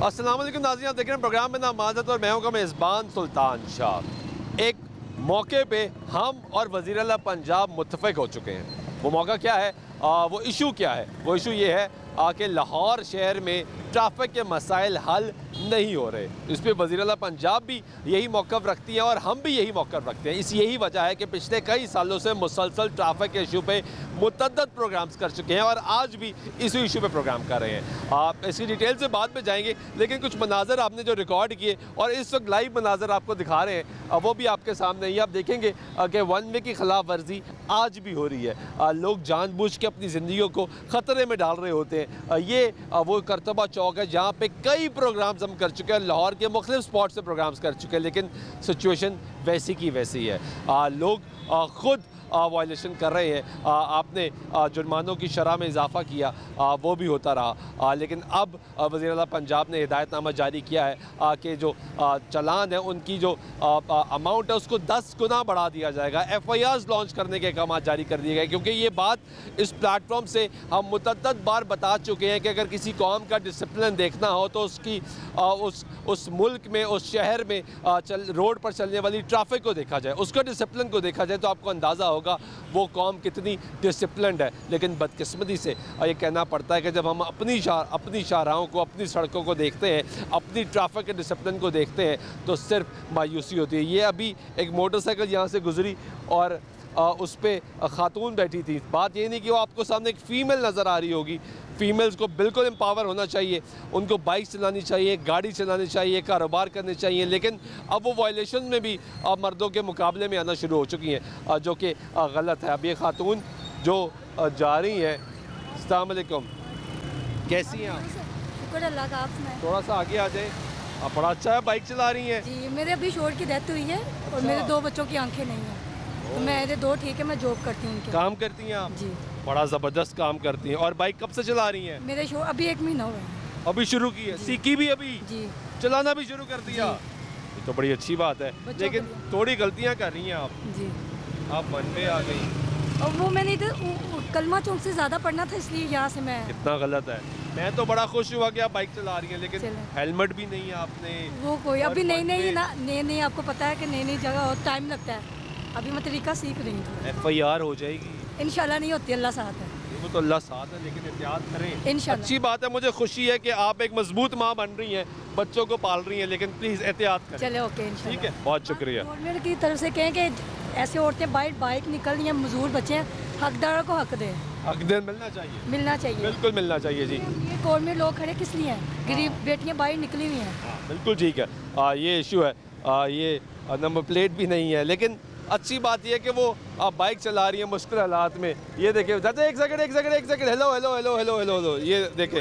अस्सलाम वालेकुम नाज़रीन, आप देख रहे हैं प्रोग्राम में नाम माज़त और मैं हूं मेज़बान सुल्तान शाह। एक मौके पे हम और वज़ीर आला पंजाब मुत्तफ़िक़ हो चुके हैं। वो मौका क्या है, वो इशू क्या है? वो इशू ये है कि लाहौर शहर में ट्रैफिक के मसाइल हल नहीं हो रहे। इस पर वज़ीर आला पंजाब भी यही मौक़िफ़ रखती हैं और हम भी यही मौक़िफ़ रखते हैं। यही वजह है कि पिछले कई सालों से मुसलसल ट्रैफिक के इशू पे मुतअद्दिद प्रोग्राम्स कर चुके हैं और आज भी इसी इशू पे प्रोग्राम कर रहे हैं। आप इसकी डिटेल से बाद में जाएंगे, लेकिन कुछ मनाज़र आपने जो रिकॉर्ड किए और इस वक्त लाइव मनाज़र आपको दिखा रहे हैं वो भी आपके सामने ही। आप देखेंगे कि वन वे की खिलाफ वर्जी आज भी हो रही है। लोग जानबूझ के अपनी ज़िंदगियों को ख़तरे में डाल रहे होते हैं। ये वो करतबा चौक है जहाँ पे कई प्रोग्राम्स हम कर चुके हैं, लाहौर के मुख्तलिफ स्पॉट से प्रोग्राम्स कर चुके हैं, लेकिन सिचुएशन वैसी की वैसी है। लोग ख़ुद वायलेशन कर रहे हैं। आपने जुर्मानों की शरह में इजाफ़ा किया, वो भी होता रहा, लेकिन अब वज़ीर आला पंजाब ने हिदायतनामा जारी किया है कि जो चालान है उनकी जो अमाउंट है उसको 10 गुना बढ़ा दिया जाएगा। FIRs लॉन्च करने के अहकाम जारी कर दिए गए, क्योंकि ये बात इस प्लेटफॉर्म से हम मुतअद्दिद बार बता चुके हैं कि अगर किसी कौम का डिसिप्लिन देखना हो तो उसकी उस मुल्क में, उस शहर में रोड पर चलने वाली ट्रैफिक को देखा जाए, उसका डिसिप्लिन को देखा जाए, तो आपको अंदाज़ा होगा वो कौम कितनी डिसिप्लिन्ड है। लेकिन बदकिस्मती से ये कहना पड़ता है कि जब हम अपनी शाहराहों को, अपनी सड़कों को देखते हैं, अपनी ट्रैफिक के डिसिप्लिन को देखते हैं, तो सिर्फ मायूसी होती है। ये अभी एक मोटरसाइकिल यहाँ से गुजरी और उस पर ख़ातून बैठी थी। बात ये नहीं कि वो आपको सामने एक फ़ीमेल नज़र आ रही होगी। फ़ीमेल्स को बिल्कुल एम्पावर होना चाहिए, उनको बाइक चलानी चाहिए, गाड़ी चलानी चाहिए, कारोबार करने चाहिए, लेकिन अब वो वायलेशन में भी मर्दों के मुकाबले में आना शुरू हो चुकी हैं, जो कि गलत है। अब ये ख़ातून जो जा रही हैं, अस्सलाम वालेकुम, कैसी हैं आप? शुक्र अल्लाह का, आप सुनाएं। थोड़ा सा आगे आ जाए। आप बड़ा अच्छा है, बाइक चला रही हैं जी। मेरे अभी शोर की डेथ हुई है और मेरे 2 बच्चों की आंखें नहीं हैं, तो मेरे 2 ठीक है, मैं जॉब करती हूँ। काम करती हैं आप? जी। बड़ा ज़बरदस्त काम करती हैं। और बाइक कब से चला रही हैं? मेरे शो अभी 1 महीना हुआ है। अभी शुरू की है? सीखी भी अभी? जी। चलाना भी शुरू कर दिया? ये तो बड़ी अच्छी बात है, लेकिन थोड़ी गलतियाँ कर रही हैं आप। जी। आप मन पे आ गई। और वो मैंने कलमा चौक से ज़्यादा पढ़ना था, इसलिए यहाँ से मैं। कितना गलत है। मैं तो बड़ा खुश हुआ कि आप बाइक चला रही हैं, लेकिन हेलमेट भी नहीं है आपने। वो कोई अभी नई आपको पता है कि नई जगह और टाइम लगता है। अभी मैं तरीका सीख रही हूँ। FIR हो जाएगी इंशाल्लाह। नहीं होती, अल्लाह साथ है। वो तो अल्लाह साथ है, लेकिन एहतियात करें इंशाल्लाह। अच्छी बात है, मुझे खुशी है कि आप एक मजबूत माँ बन रही हैं, बच्चों को पाल रही हैं, लेकिन प्लीज़ एहतियात करें। चले, ओके, ठीक है, बहुत शुक्रिया। गवर्नमेंट की तरफ से कहें कि ऐसे औरतें बाइक निकल रही हैं, मजदूर बच्चे हैं, हकदारों को हक दें। हक दें, मिलना चाहिए, बिल्कुल मिलना चाहिए जी। ये गवर्नमेंट लोग खड़े किस लिए हैं? गरीब बेटियाँ बाहर निकली हुई हैं। बिल्कुल ठीक है। ये इशू है, ये नंबर प्लेट भी नहीं है, लेकिन अच्छी बात यह है कि वो बाइक चला रही है मुश्किल हालात में। ये देखे चाचा, एक सेकंड, हेलो, ये देखे,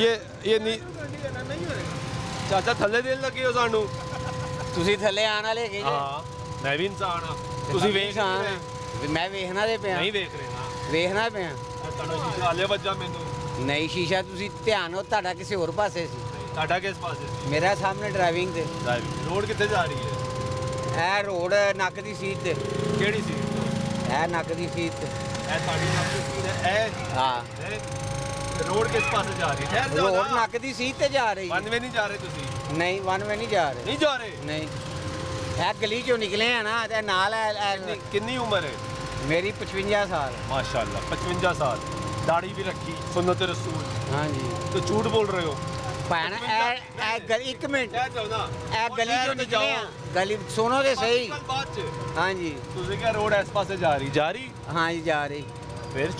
ये नहीं चाचा, थले देन लगे हो सानू। ਤੁਸੀਂ ਥੱਲੇ ਆਣ ਵਾਲੇ ਹੈਗੇ? ਹਾਂ, ਮੈਂ ਵੀ ਇਨਸਾਨ ਆ। ਤੁਸੀਂ ਵੇਖ ਰਹੇ ਹੋ? ਮੈਂ ਵੇਖਣਾ ਦੇ ਪਿਆ। ਨਹੀਂ ਵੇਖ ਰਹੇ ਨਾ? ਵੇਖਣਾ ਪਿਆ। ਤੁਹਾਨੂੰ ਸ਼ੀਸ਼ਾ ਆਲੇ ਵੱਜਾ ਮੈਨੂੰ। ਨਹੀਂ, ਸ਼ੀਸ਼ਾ ਤੁਸੀਂ ਧਿਆਨ ਹੋ, ਤੁਹਾਡਾ ਕਿਸੇ ਹੋਰ ਪਾਸੇ ਸੀ। ਤੁਹਾਡਾ ਕਿਸ ਪਾਸੇ ਸੀ? ਮੇਰਾ ਸਾਹਮਣੇ ਡਰਾਈਵਿੰਗ ਤੇ। ਰੋਡ ਕਿੱਥੇ ਜਾ ਰਹੀ ਹੈ? ਇਹ ਰੋਡ ਨੱਕ ਦੀ ਸੀਟ ਤੇ। ਕਿਹੜੀ ਸੀਟ? ਇਹ ਨੱਕ ਦੀ ਸੀਟ ਤੇ। ਇਹ ਤੁਹਾਡੀ ਨੱਕ ਦੀ ਸੀਟ ਹੈ? ਇਹ ਹਾਂ। ਰੋਡ ਕਿਸ ਪਾਸੇ ਜਾ ਰਹੀ ਹੈ? ਰੋਡ ਨੱਕ ਦੀ ਸੀਟ ਤੇ ਜਾ ਰਹੀ ਹੈ। ਵਨ ਵੇ ਨਹੀਂ ਜਾ ਰਹੇ ਤੁਸੀਂ? नहीं, वन में नहीं जा रहे। नहीं जा रहे? नहीं, है गली चो निकले हैं ना, ते नाल है। कितनी उम्र है? मेरी 55 साल। माशाल्लाह, 55 साल, दाढ़ी भी रखी, सुन्नत रसूल। हाँ जी। तो झूठ बोल रहे हो? भैन गली, एक मिनट, ए गली चो निकले हैं, गली सुनो तो सही। हाँ जी। तुझे क्या रोड इस पासे जा रही? हाँ जी, जा रही। फिर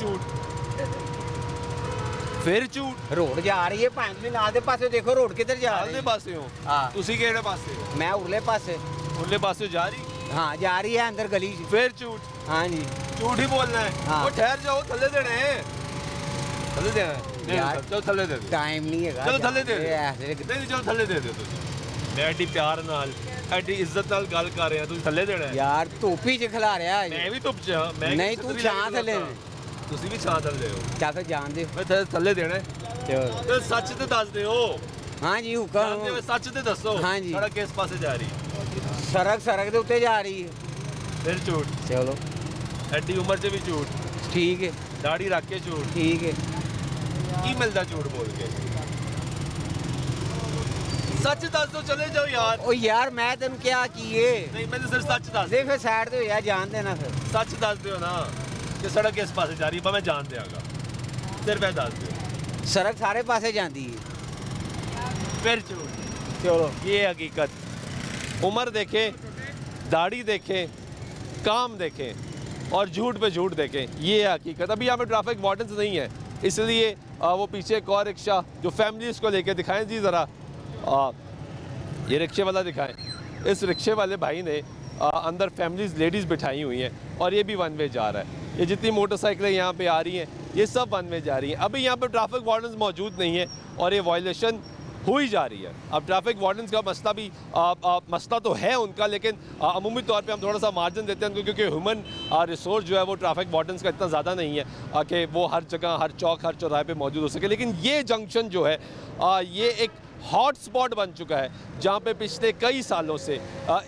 झूठ रोड जा रही है। भैन भी नाल दे पासे देखो, रोड किधर जा रही है? पासे हो? हाँ। तुसी केड़े पासे हो? मैं उरले पासे। उरले पासे जा रही? हाँ, जा रही है अंदर गली। फिर झूठ? हाँ जी। झूठ ही बोलना है। हाँ। वो ठहर जाओ, थले देने हैं, थले देना है। चलो थले दे दो। टाइम नहीं है। चलो थले दे दो। नहीं, चलो थले दे दो। मैं एडी प्यार नाल, एडी इज्जत नाल गल कर रहा, तुसी थले देना है। यार धुप ही च खिला रहा है। मैं भी धुप च हां। मैं नहीं, तू छां थले। तुसी भी छां थले हो। क्या फिर जान दे। मैं थले देना है। तो सच तो दस दो। हाँ जी, हुक्म। सच तो दसो। हाँ जी। सड़क किस पासे जा रही? सड़क के उत्ते जा रही है। फिर झूठ? चलो, एडी उम्र च भी झूठ? ठीक है। दाढ़ी रख के झूठ? ठीक है। की मिलता झूठ बोल के? सच दस दो, चले जाओ यार। ओ यार मैं तेन क्या किए नहीं, मैंने सिर्फ सच दस दे फिर साइड ते हो यार, जान देना फिर। सच दस दियो ना कि सड़क किस पासे जा रही है, मैं जान देगा, सिर्फ ये दस दियो। सड़क सारे पासे जाती है। फिर चलो, ये हकीकत। उम्र देखें, दाढ़ी देखें, काम देखें और झूठ पे झूठ देखें, ये है हकीकत। अभी यहाँ पे ट्रैफिक वार्डन्स नहीं है, इसलिए वो पीछे एक और रिक्शा जो फैमिलीज़ को लेके दिखाएं जी ज़रा, ये रिक्शे वाला दिखाएं। इस रिक्शे वाले भाई ने अंदर फैमिलीज़ लेडीज़ बिठाई हुई हैं और ये भी वन वे जा रहा है। ये जितनी मोटरसाइकिलें यहाँ पे आ रही हैं ये सब वन वे जा रही हैं। अभी यहाँ पे ट्रैफिक वार्डन्स मौजूद नहीं है और ये वायलेशन हुई जा रही है। अब ट्रैफिक वार्डन्स का मसला भी मसला तो है उनका, लेकिन अमूमी तौर पे हम थोड़ा सा मार्जिन देते हैं उनको, क्योंकि ह्यूमन रिसोर्स जो है वो ट्रैफिक वार्डन्स का इतना ज़्यादा नहीं है कि वो हर जगह, हर चौक, हर चौराहे पे मौजूद हो सके। लेकिन ये जंक्शन जो है ये एक हॉट स्पॉट बन चुका है जहाँ पे पिछले कई सालों से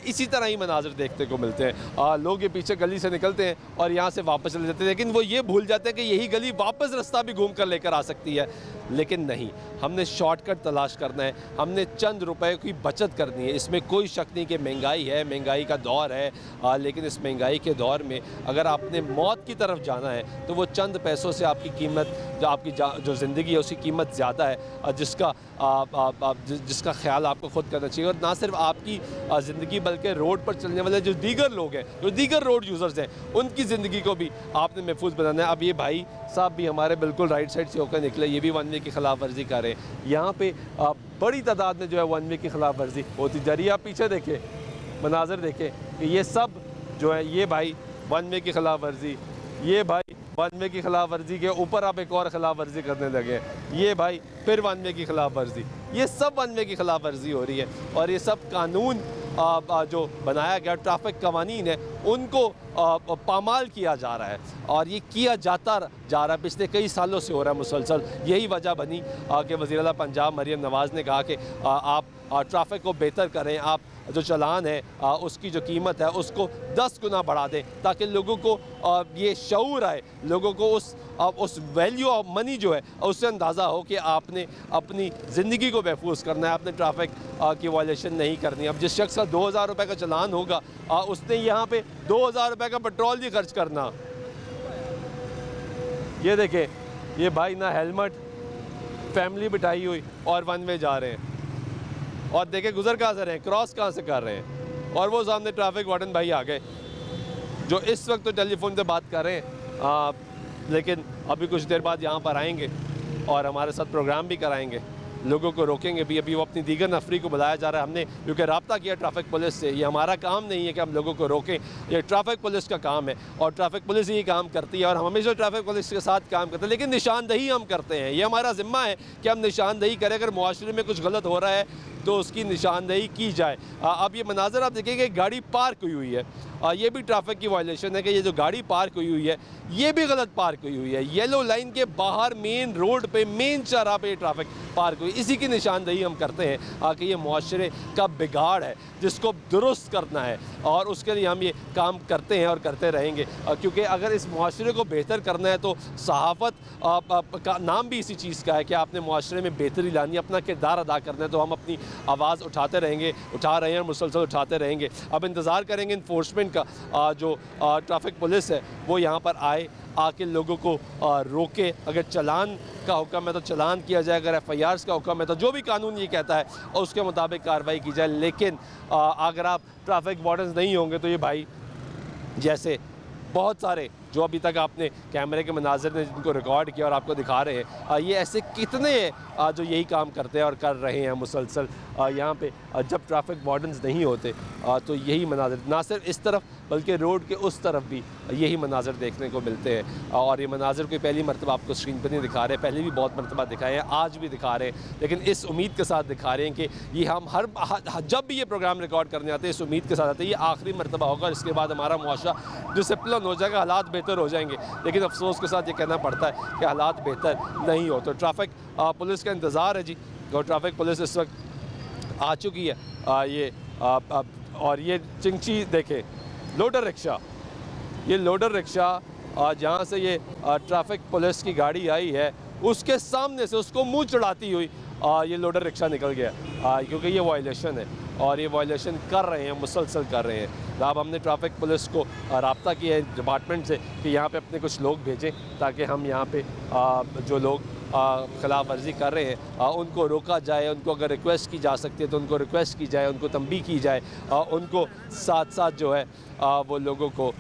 इसी तरह ही मनाजर देखने को मिलते हैं। लोग ये पीछे गली से निकलते हैं और यहाँ से वापस चले जाते हैं, लेकिन वो ये भूल जाते हैं कि यही गली वापस रास्ता भी घूम कर लेकर आ सकती है। लेकिन नहीं, हमने शॉर्टकट तलाश करना है, हमने चंद रुपए की बचत करनी है। इसमें कोई शक नहीं कि महंगाई है, महंगाई का दौर है, लेकिन इस महंगाई के दौर में अगर आपने मौत की तरफ जाना है तो वो चंद पैसों से आपकी कीमत, जो आपकी जो ज़िंदगी है उसकी कीमत ज़्यादा है, जिसका ख्याल आपको खुद करना चाहिए। और ना सिर्फ आपकी ज़िंदगी बल्कि रोड पर चलने वाले जो दीगर लोग हैं, जो दीगर रोड यूज़र्स हैं, उनकी ज़िंदगी को भी आपने महफूज बनाना है। अब ये भाई साहब भी हमारे बिल्कुल राइट साइड से होकर निकले, ये भी वन वे की खिलाफ वर्जी कर रहे हैं। यहाँ पे बड़ी तादाद में जो है वन वे की खिलाफ वर्जी होती जा रही है। आप पीछे देखें, मनाजर देखें कि ये सब जो है, ये भाई वन वे की खिलाफ वर्जी, ये भाई वन वे की खिलाफ वर्जी के ऊपर आप एक और खिलाफ वर्जी करने लगे, ये भाई फिर वन वे की खिलाफ वर्जी, ये सब वन वे की खिलाफ वर्जी हो रही है। और ये सब कानून जो बनाया गया, ट्रैफिक कवानीन है, उनको पामाल किया जा रहा है और ये किया जाता जा रहा है, पिछले कई सालों से हो रहा है मुसलसल। यही वजह बनी कि वज़ीर आला पंजाब मरियम नवाज़ ने कहा कि आप ट्रैफिक को बेहतर करें, आप जो चालान है उसकी जो कीमत है उसको 10 गुना बढ़ा दें, ताकि लोगों को ये शऊर आए, लोगों को उस वैल्यू ऑफ मनी जो है उससे अंदाज़ा हो कि आपने अपनी ज़िंदगी को महफूज करना है, आपने ट्रैफिक की वायलेशन नहीं करनी। अब जिस शख्स का 2000 रुपये का चालान होगा उसने यहाँ पे 2000 रुपये का पेट्रोल भी खर्च करना। ये देखें, ये भाई ना हेलमेट, फैमिली बिठाई हुई और वन वे जा रहे हैं, और देखें गुजर कहाँ से रहे हैं, क्रॉस कहाँ से कर रहे हैं। और वो सामने ट्रैफिक वार्डन भाई आ गए जो इस वक्त तो टेलीफोन पे बात कर रहे हैं, लेकिन अभी कुछ देर बाद यहाँ पर आएंगे और हमारे साथ प्रोग्राम भी कराएंगे, लोगों को रोकेंगे भी। अभी वो अपनी दीगर नफरी को बुलाया जा रहा है, हमने क्योंकि रब्ता किया ट्रैफिक पुलिस से। ये हमारा काम नहीं है कि हम लोगों को रोकें, ये ट्रैफिक पुलिस का काम है और ट्रैफिक पुलिस ही काम करती है और हम हमेशा ट्रैफिक पुलिस के साथ काम करते हैं। लेकिन निशानदही हम करते हैं, ये हमारा ज़िम्मा है कि हम निशानदही करें। अगर मुआशरे में कुछ गलत हो रहा है तो उसकी निशानदही की जाए। अब ये मनाजर आप देखेंगे, गाड़ी पार्क हुई है, ये भी ट्रैफिक की वायलेशन है कि ये जो गाड़ी पार्क हुई है ये भी गलत पार्क हुई है। येलो लाइन के बाहर मेन रोड पे, मेन चौराहे पे ये पार्क हुई, इसी की निशानदही हम करते हैं कि ये मुआशरे का बिगाड़ है जिसको दुरुस्त करना है, और उसके लिए हम ये काम करते हैं और करते रहेंगे। क्योंकि अगर इस मुआशरे को बेहतर करना है तो सहाफ़त का नाम भी इसी चीज़ का है कि आपने मुआशरे में बेहतरी लानी, अपना किरदार अदा करना है। तो हम अपनी आवाज़ उठाते रहेंगे, उठा रहे हैं, मुसलसल उठाते रहेंगे। अब इंतज़ार करेंगे इन्फोर्समेंट का, जो ट्रैफिक पुलिस है वो यहाँ पर आए, आके लोगों को रोके। अगर चालान का हुक्म है तो चालान किया जाए, अगर FIRs का हुक्म है तो जो भी कानून ये कहता है उसके मुताबिक कार्रवाई की जाए। लेकिन अगर आप ट्रैफिक वार्डन्स नहीं होंगे तो ये भाई जैसे बहुत सारे जो अभी तक आपने कैमरे के मनाजिर ने जिनको रिकॉर्ड किया और आपको दिखा रहे हैं, ये ऐसे कितने जो यही काम करते हैं और कर रहे हैं मुसलसल यहाँ पे। जब ट्रैफिक वार्डन्स नहीं होते तो यही मनाजिर ना सिर्फ इस तरफ बल्कि रोड के उस तरफ भी यही मनाजिर देखने को मिलते हैं। और ये मनाजिर कोई पहली मरतबा आपको स्क्रीन पर नहीं दिखा रहे, पहले भी बहुत मरतबा दिखाए हैं, आज भी दिखा रहे हैं, लेकिन इस उम्मीद के साथ दिखा रहे हैं कि ये हम जब भी ये प्रोग्राम रिकॉर्ड करने आते हैं इस उम्मीद के साथ आते हैं ये आखिरी मरतबा होगा, इसके बाद हमारा मुआशरा डिसिप्लिन हो जाएगा, हालात बेहतर हो जाएंगे। लेकिन अफसोस के साथ ये कहना पड़ता है कि हालात बेहतर नहीं हो। तो ट्रैफिक पुलिस का इंतज़ार है जी, और ट्रैफिक पुलिस इस वक्त आ चुकी है। और ये चिंची देखें, लोडर रिक्शा, ये लोडर रिक्शा जहाँ से ये ट्रैफिक पुलिस की गाड़ी आई है उसके सामने से उसको मुंह चढ़ाती हुई ये लोडर रिक्शा निकल गया क्योंकि ये वायलेशन है और ये वायलेशन कर रहे हैं, मुसलसल कर रहे हैं। अब हमने ट्रैफिक पुलिस को रब्ता किया है डिपार्टमेंट से कि यहाँ पे अपने कुछ लोग भेजें ताकि हम यहाँ पे जो लोग ख़िलाफ़ वर्जी कर रहे हैं उनको रोका जाए, उनको अगर रिक्वेस्ट की जा सकती है तो उनको रिक्वेस्ट की जाए, उनको तंबीह की जाए, उनको साथ साथ जो है वो लोगों को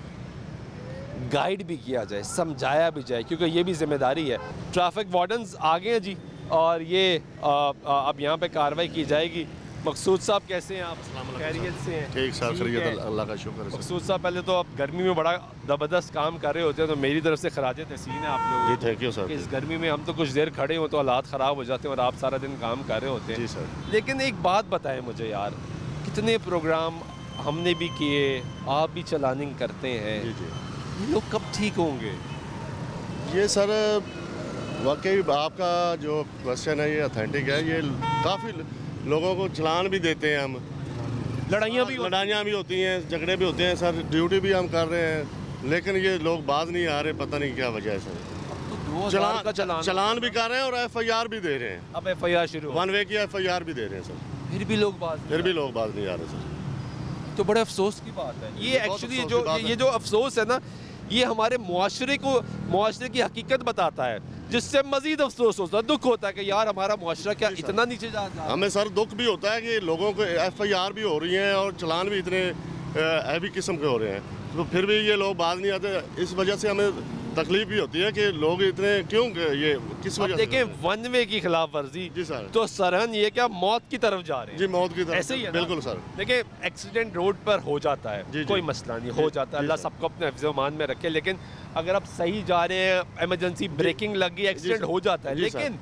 गाइड भी किया जाए, समझाया भी जाए, क्योंकि ये भी ज़िम्मेदारी है। ट्रैफिक वार्डन्स आ गए हैं जी और ये अब यहाँ पे कार्रवाई की जाएगी। मकसूद साहब कैसे हैं आप? खैरियत से हैं? ठीक सर, खैरियत, अल्लाह का शुक्र है। मकसूद साहब पहले तो आप गर्मी में बड़ा ज़बरदस्त काम कर रहे होते हैं, तो मेरी तरफ से खराज तहसीन है आप लोगों जी, थैंक यू सर। इस गर्मी में हम तो कुछ देर खड़े हो तो हालात ख़राब हो जाते हैं और आप सारा दिन काम कर रहे होते हैं। जी सर। लेकिन एक बात बताएं मुझे यार, कितने प्रोग्राम हमने भी किए, आप भी चलानिंग करते हैं, जी जी। ये लोग कब ठीक होंगे? ये सर वाकई आपका जो क्वेश्चन है ये ऑथेंटिक है। ये काफ़ी लोगों को चलान भी देते हैं हम, लड़ाइयाँ भी होती हैं, झगड़े भी होते हैं सर, ड्यूटी भी हम कर रहे हैं, लेकिन ये लोग बाज नहीं आ रहे, पता नहीं क्या वजह है सर। तो चलान भी कर रहे हैं और FIR भी दे रहे हैं। अब FIR शुरू 1 वे की FIR भी दे रहे हैं सर, फिर भी लोग बाज नहीं आ रहे सर। तो बड़े अफसोस की बात है ये। बहुत एक्चुअली अफसोस की बात है। ये जो अफसोस है ना, ये हमारे मुआशरे की हकीकत बताता है, जिससे मजीद अफसोस होता है, दुख होता है कि यार हमारा मुआशरा क्या इतना नीचे जा रहा है। हमें सर दुख भी होता है कि लोगों को FIR भी हो रही हैं और चलान भी इतने हैवी किस्म के हो रहे हैं, तो फिर भी ये लोग बाज नहीं आते। इस वजह से हमें तकलीफ भी होती है कि लोग इतने क्यों, ये किस वजह से? देखें, 1 वे की खिलाफ वर्जी जी सर, तो सरहन ये क्या मौत की तरफ जा रहे हैं जी, मौत की तरफ। ऐसे ही है ना? बिल्कुल सर। देखिए, एक्सीडेंट रोड पर हो जाता है, जी, कोई जी। मसला नहीं, हो जाता है, अल्लाह सर। सबको अपने हिफ्ज़-ओ-मान में रखे। लेकिन अगर आप सही जा रहे हैं, इमरजेंसी ब्रेकिंग लग गई, एक्सीडेंट सर। हो जाता है। जी, सर। लेकिन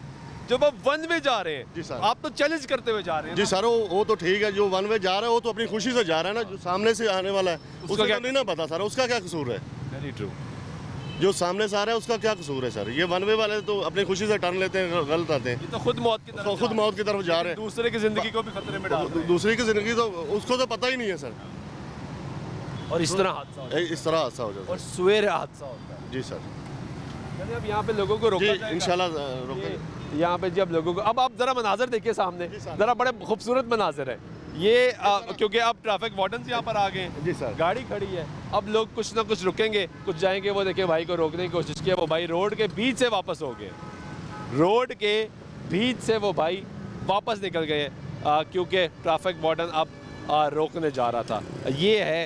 जब आप 1 वे जा रहे जी, हैं, सर। आप तो चैलेंज करते हुए जा रहे हैं जी ना? सर, वो तो ठीक है, जो 1 वे जा रहा है वो तो अपनी खुशी से जा रहा है ना, जो सामने से आने वाला है उसका क्या- तो नहीं ना पता सर, उसका क्या कसूर है? Very true. जो सामने से आ रहा है उसका क्या कसूर है सर? ये 1 वे वाले तो अपनी खुशी से टर्न लेते हैं, गलत आते हैं, ये तो खुद मौत की तरफ खुद मौत की तरफ जा रहे हैं। दूसरे की जिंदगी को भी खतरे में डाल रहे हैं। दूसरी की जिंदगी तो उसको तो पता ही नहीं है सर, और इस तरह हादसा होता है, इस तरह हादसा हो जाता और सवेरे हादसा होता है। है। जी सर, चलिए अब यहाँ पे लोगों को रोका जी जाएगा। इंशाल्लाह रोकेंगे। यहाँ पे जब लोगों को, अब आप ज़रा मनाजर देखिए सामने, जी सर। ज़रा बड़े खूबसूरत मनाजर है ये, क्योंकि अब ट्रैफिक वार्डन यहाँ पर आ गए हैं, जी सर। गाड़ी खड़ी है, अब लोग कुछ ना कुछ रुकेंगे, कुछ जाएंगे, वो देखिए भाई को रोकने की कोशिश किया, वो भाई रोड के बीच से वापस हो गए, रोड के बीच से वो भाई वापस निकल गए क्योंकि ट्रैफिक वार्डन अब रोकने जा रहा था। ये है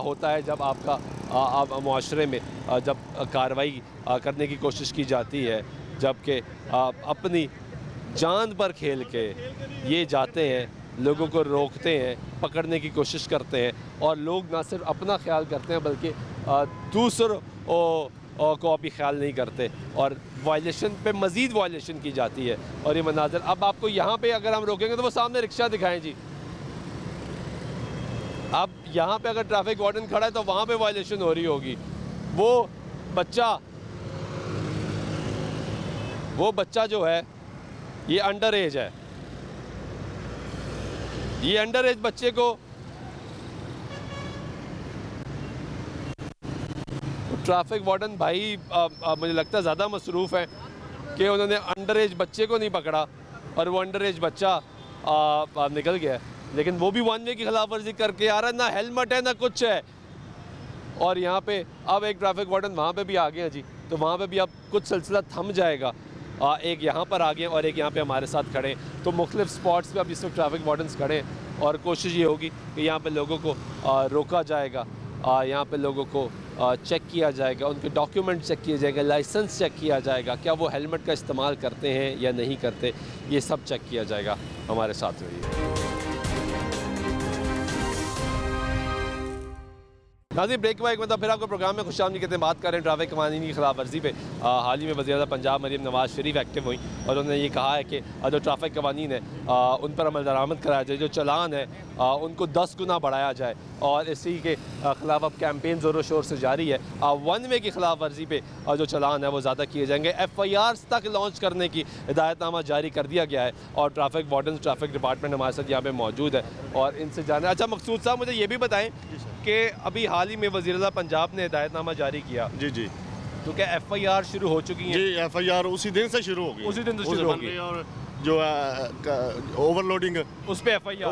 होता है जब आपका मुआशरे में जब कार्रवाई करने की कोशिश की जाती है, जबकि अपनी जान पर खेल के ये जाते हैं, लोगों को रोकते हैं, पकड़ने की कोशिश करते हैं, और लोग ना सिर्फ अपना ख्याल करते हैं बल्कि दूसरों को भी ख्याल नहीं करते, और वायलेशन पे मज़ीद वायलेशन की जाती है। और ये मनाजर अब आपको यहाँ पे अगर हम रोकेंगे तो वो सामने रिक्शा दिखाएं जी, अब यहाँ पे अगर ट्रैफिक वार्डन खड़ा है तो वहाँ पे वायलेशन हो रही होगी। वो बच्चा जो है ये अंडर एज है, ये अंडर एज बच्चे को ट्रैफिक वार्डन भाई मुझे लगता है ज़्यादा मसरूफ़ है कि उन्होंने अंडर एज बच्चे को नहीं पकड़ा और वो अंडर एज बच्चा निकल गया है। लेकिन वो भी 1 वे की खिलाफ वर्जी करके आ रहा है, ना हेलमेट है ना कुछ है। और यहाँ पे अब एक ट्रैफिक वार्डन वहाँ पे भी आ गए हैं जी, तो वहाँ पे भी अब कुछ सिलसिला थम जाएगा। एक यहाँ पर आ गए और एक यहाँ पे हमारे साथ खड़े हैं, तो मुख्तलिफ स्पॉट्स पे अब इस वक्त ट्रैफिक वार्डन्स खड़े हैं और कोशिश ये होगी कि यहाँ पे लोगों को रोका जाएगा, यहाँ पे लोगों को चेक किया जाएगा, उनके डॉक्यूमेंट चेक किए जाएगा, लाइसेंस चेक किया जाएगा, क्या वो हेलमेट का इस्तेमाल करते हैं या नहीं करते, ये सब चेक किया जाएगा। हमारे साथ रहिए। नाज़रीन, ब्रेक के बाद एक मतलब फिर आपको प्रोग्राम में खुशामदीद कहते हैं। बात कर रहे हैं ट्रैफिक कानून की खिलाफ वर्जी पे। हाल ही में वज़ीर-ए-आज़म पंजाब मरीम नवाज़ शरीफ एक्टिव हुई और उन्होंने ये कहा है कि जो ट्रैफिक कवानीन है उन पर अमल दरामद कराया जाए, जो चलान है उनको 10 गुना बढ़ाया जाए, और इसी के ख़िलाफ़ अब कैंपेन ज़ोरों शोर से जारी है। 1 वे की खिलाफ वर्जी पे जो चलान है वो ज़्यादा किए जाएंगे। FIRs तक लॉन्च करने की हिदायतनामा जारी कर दिया गया है और ट्रैफिक वार्डन ट्रैफिक डिपार्टमेंट हमारे साथ यहाँ पे मौजूद है और इनसे जाना। अच्छा मकसूद साहब, मुझे ये भी बताएं कि अभी हाल ही में वज़ीर-ए-आज़म पंजाब ने हिदायतनामा जारी किया, जी जी, क्योंकि FIR शुरू हो चुकी हैं। जी FIR उसी दिन से शुरू होगी, उसी दिन से शुरू होगी। और जो ओवरलोडिंग उस पे FIR है।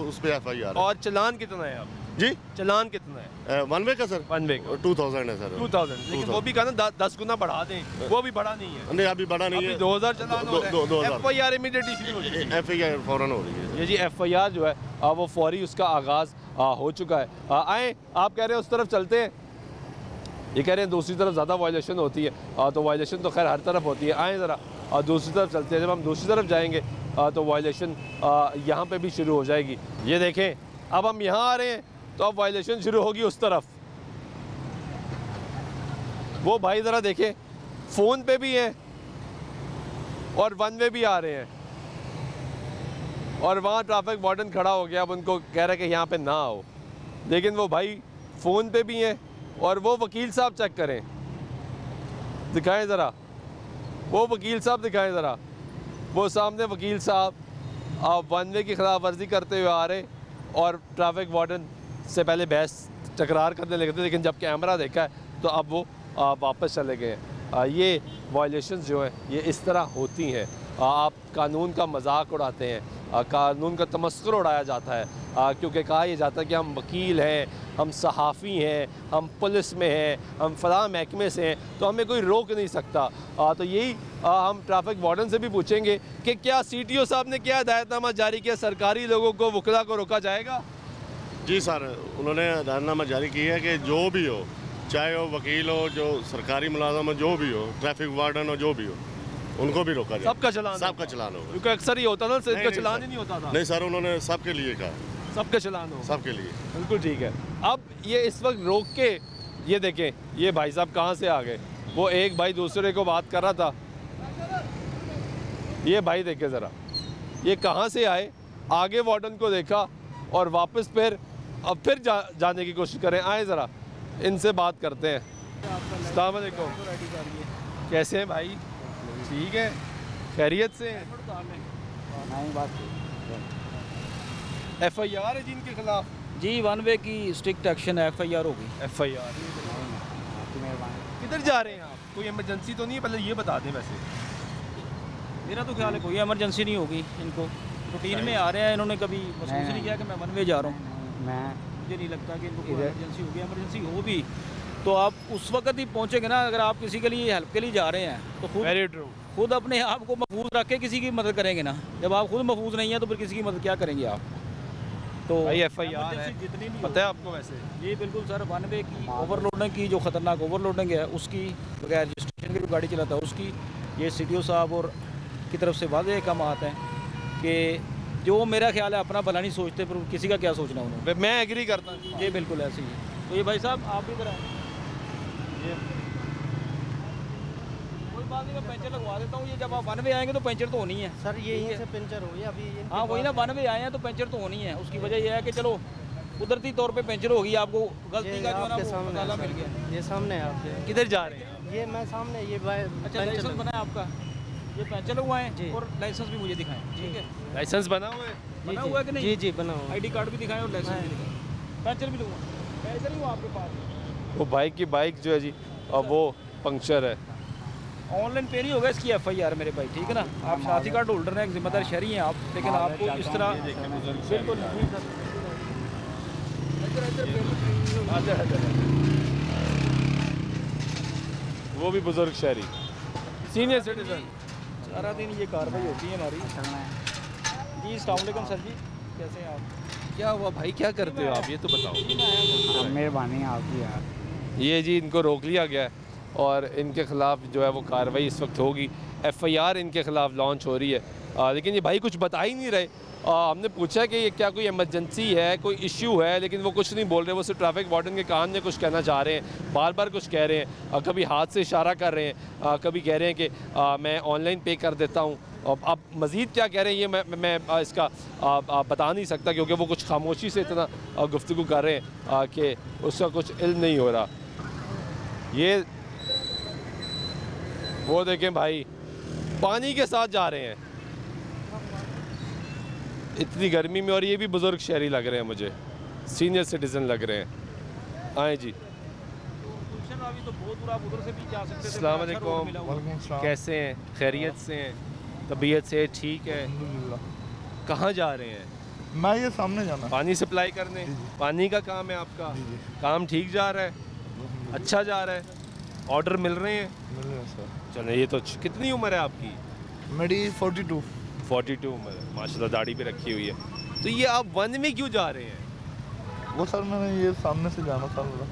उस पे FIR है। और चालान कितना है अब? जी चालान कितना है? वन वे का सर, वन वे का 2000 है सर। 2000, लेकिन वो भी कहना 10 गुना बढ़ा दें, वो भी बढ़ा नहीं है। नहीं अभी बड़ा नहीं है, 2000 चालान हो रहा है। 2000 FIR इमीडिएटली शुरू हो जाएगी। FIR फौरन हो रही है। ये जी FIR जो है वो फौरी उसका आगाज़ हो चुका है। आए, आप कह रहे हैं उस तरफ चलते हैं, ये कह रहे हैं दूसरी तरफ ज़्यादा वायलेशन होती है। तो वायलेशन तो खैर हर तरफ होती है। आए ज़रा दूसरी तरफ चलते हैं। जब हम दूसरी तरफ जाएंगे तो वायलेशन यहाँ पे भी शुरू हो जाएगी। ये देखें, अब हम यहाँ आ रहे हैं तो अब वायलेशन शुरू होगी उस तरफ। वो भाई ज़रा देखें, फ़ोन पे भी हैं और वन वे भी आ रहे हैं, और वहाँ ट्रैफिक वार्डन खड़ा हो गया। अब उनको कह रहे हैं कि यहाँ पे ना आओ, लेकिन वो भाई फ़ोन पे भी हैं। और वो वकील साहब चेक करें, दिखाएं ज़रा, वो वकील साहब दिखाएं ज़रा, वो सामने वकील साहब वन वे की खिलाफ वर्जी करते हुए आ रहे और ट्रैफिक वार्डन से पहले बहस तकरार करने लगे थे, लेकिन जब कैमरा देखा है तो अब वो वापस चले गए हैं। ये वायलेशंस जो हैं ये इस तरह होती हैं। आप कानून का मजाक उड़ाते हैं, कानून का तमस्कुर उड़ाया जाता है, क्योंकि कहा यह जाता है कि हम वकील हैं, हम सहाफ़ी हैं, हम पुलिस में हैं, हम फ़लाँ महकमे से हैं, तो हमें कोई रोक नहीं सकता। तो यही हम ट्रैफिक वार्डन से भी पूछेंगे कि क्या CTO साहब ने क्या हिदायतनामा जारी किया, सरकारी लोगों को, वकला को रोका जाएगा? जी सर, उन्होंने हिदायतनामा जारी किया है कि जो भी हो, चाहे वो वकील हो, जो सरकारी मुलाजम हो, जो भी हो, ट्रैफिक वार्डन हो, जो भी हो, उनको भी रोका जाए। सबका चलान, सबका चलान होगा, क्योंकि अक्सर ही होता ना, सिर्फ का चलान ही नहीं होता था। नहीं सर, उन्होंने सबके लिए कहा, सबका चलान हो, सबके लिए। बिल्कुल ठीक है। अब ये इस वक्त रोक के, ये देखें, ये भाई साहब कहाँ से आ गए। वो एक भाई दूसरे को बात कर रहा था, ये भाई देखे ज़रा, ये कहाँ से आए, आगे वार्डन को देखा और वापस फिर अब फिर जाने की कोशिश करें। आए ज़रा इनसे बात करते हैं। अस्सलाम वालेकुम, कैसे हैं भाई? ठीक है, खैरियत से हैं? FIR है जिनके खिलाफ? जी, वन वे की स्ट्रिक्ट एक्शन है, FIR होगी। FIR किधर जा रहे हैं आप? कोई इमरजेंसी तो नहीं है? पहले ये बता दें। वैसे मेरा तो ख्याल है कोई इमरजेंसी नहीं होगी, इनको रूटीन में आ रहे हैं, इन्होंने कभी महसूस नहीं किया कि मैं वन वे जा रहा हूँ। मुझे नहीं लगता कि इनको कोई इमरजेंसी होगी। इमरजेंसी हो भी तो आप उस वक्त ही पहुँचेंगे ना, अगर आप किसी के लिए हेल्प के लिए जा रहे हैं तो खुद अपने आप को महफूज रख के किसी की मदद करेंगे ना। जब आप खुद महफूज नहीं है तो फिर किसी की मदद क्या करेंगे आप? तो भाई FIR है, जितनी भी पता है आपको? वैसे जी बिल्कुल सर, वन वे की ओवरलोडिंग की, जो ख़तरनाक ओवरलोडिंग है उसकी, बगैर रजिस्ट्रेशन की गाड़ी चलाता है उसकी, ये CTO साहब और की तरफ से वादे कम आते हैं कि जो मेरा ख्याल है अपना भला नहीं सोचते, पर किसी का क्या सोचना उन्होंने। मैं एग्री करता हूँ। ये बिल्कुल ऐसे ही है। तो ये भाई साहब आप भी कराएं, कोई बात नहीं, मैं पंचर लगवा देता हूँ। ये जब आप वन वे आएंगे तो पंचर तो होनी है सर, ये यहीं से पंचर हो गया अभी। हाँ वही ना, वन वे आए हैं तो पंचर तो होनी है। उसकी वजह यह है कि चलो कुदरती तौर पे पंचर होगी, आपको गलती का जो है ना वो मसाला मिल गया। ये सामने है आपके। किधर जा रहे हैं? ये मैं सामने, ये अच्छा, लाइसेंस बना है आपका? ये पंचर लगवाएं और लाइसेंस भी मुझे दिखाएं, ठीक है? लाइसेंस बना हुआ है? बना हुआ है कि नहीं? जी जी बना हुआ। ID कार्ड भी दिखाएं और लाइसेंस भी दिखाएं। पंचर भी लगवाएं। मैं इधर ही हूँ आपके पास। वो बाइक की बाइक जो है जी, अब वो पंक्चर है। ऑनलाइन पे नहीं होगा इसकी FIR मेरे भाई, ठीक है ना? आप साथी कार्ड होल्डर हैं, एक जिम्मेदार शहरी हैं आप, लेकिन आपको इस तरह बिल्कुल नहीं सर। वो भी बुजुर्ग शहरी, सीनियर सिटीजन। सारा दिन ये कार्रवाई होती है हमारी। जी अस्सलाम वालेकुम सर जी, कैसे हैं आप? क्या हुआ भाई, क्या करते हो आप, ये तो बताओ। मेहरबानी आपकी यार। ये जी इनको रोक लिया गया है और इनके ख़िलाफ़ जो है वो कार्रवाई इस वक्त होगी। FIR इनके ख़िलाफ़ लॉन्च हो रही है, लेकिन ये भाई कुछ बता ही नहीं रहे। हमने पूछा कि ये क्या कोई इमरजेंसी है, कोई इश्यू है, लेकिन वो कुछ नहीं बोल रहे। वो सिर्फ ट्रैफिक वार्डन के कान में कुछ कहना चाह रहे हैं, बार बार कुछ कह रहे हैं। कभी हाथ से इशारा कर रहे हैं, कभी कह रहे हैं कि मैं ऑनलाइन पे कर देता हूँ। अब मज़ीद क्या कह रहे हैं ये मैं इसका बता नहीं सकता, क्योंकि वो कुछ खामोशी से इतना गुफ्तगू कर रहे हैं कि उसका कुछ इल्म नहीं हो रहा। ये वो देखें भाई, पानी के साथ जा रहे हैं इतनी गर्मी में, और ये भी बुज़ुर्ग शहरी लग रहे हैं मुझे, सीनियर सिटीज़न लग रहे हैं। आए जी, अभी तो बहुत दूर, आप उधर से भी जा सकते थे। अस्सलाम वालेकुम, कैसे हैं? खैरियत से हैं? तबीयत से ठीक है? कहाँ जा रहे हैं? मैं ये सामने जाना। पानी सप्लाई करने? पानी का काम है आपका? काम ठीक जा रहा है? अच्छा जा रहा है? ऑर्डर मिल रहे हैं? मिल रहा है सर। चलो, ये तो कितनी उम्र है आपकी? मेरी 42। 42 उम्र है, माशाल्लाह दाढ़ी पे रखी हुई है। तो ये आप वन में क्यों जा रहे हैं? वो सर मैंने ये सामने से जाना था मेरा।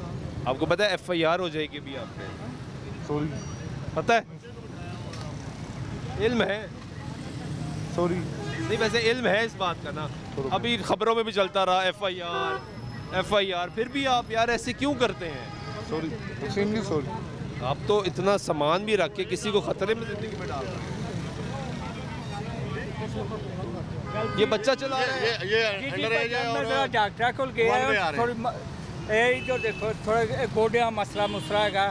आपको पता है FIR हो जाएगी भी आप पे? सॉरी। पता है? इल्म है? सॉरी। नहीं, वैसे इल्म है इस बात का ना। अभी खबरों में भी चलता रहा FIR, फिर भी आप यार ऐसे क्यों करते हैं? Sorry, extremely sorry. आप तो इतना सामान भी रख के किसी को खतरे में जिंदगी में डाल रहे हैं। ये बच्चा चला रहा है? ये अंडर एज है और डॉक्टर को गया वन में आ रहे थोड़ी यही तो देखो थोड़ा गोडिया मसला मुसरा का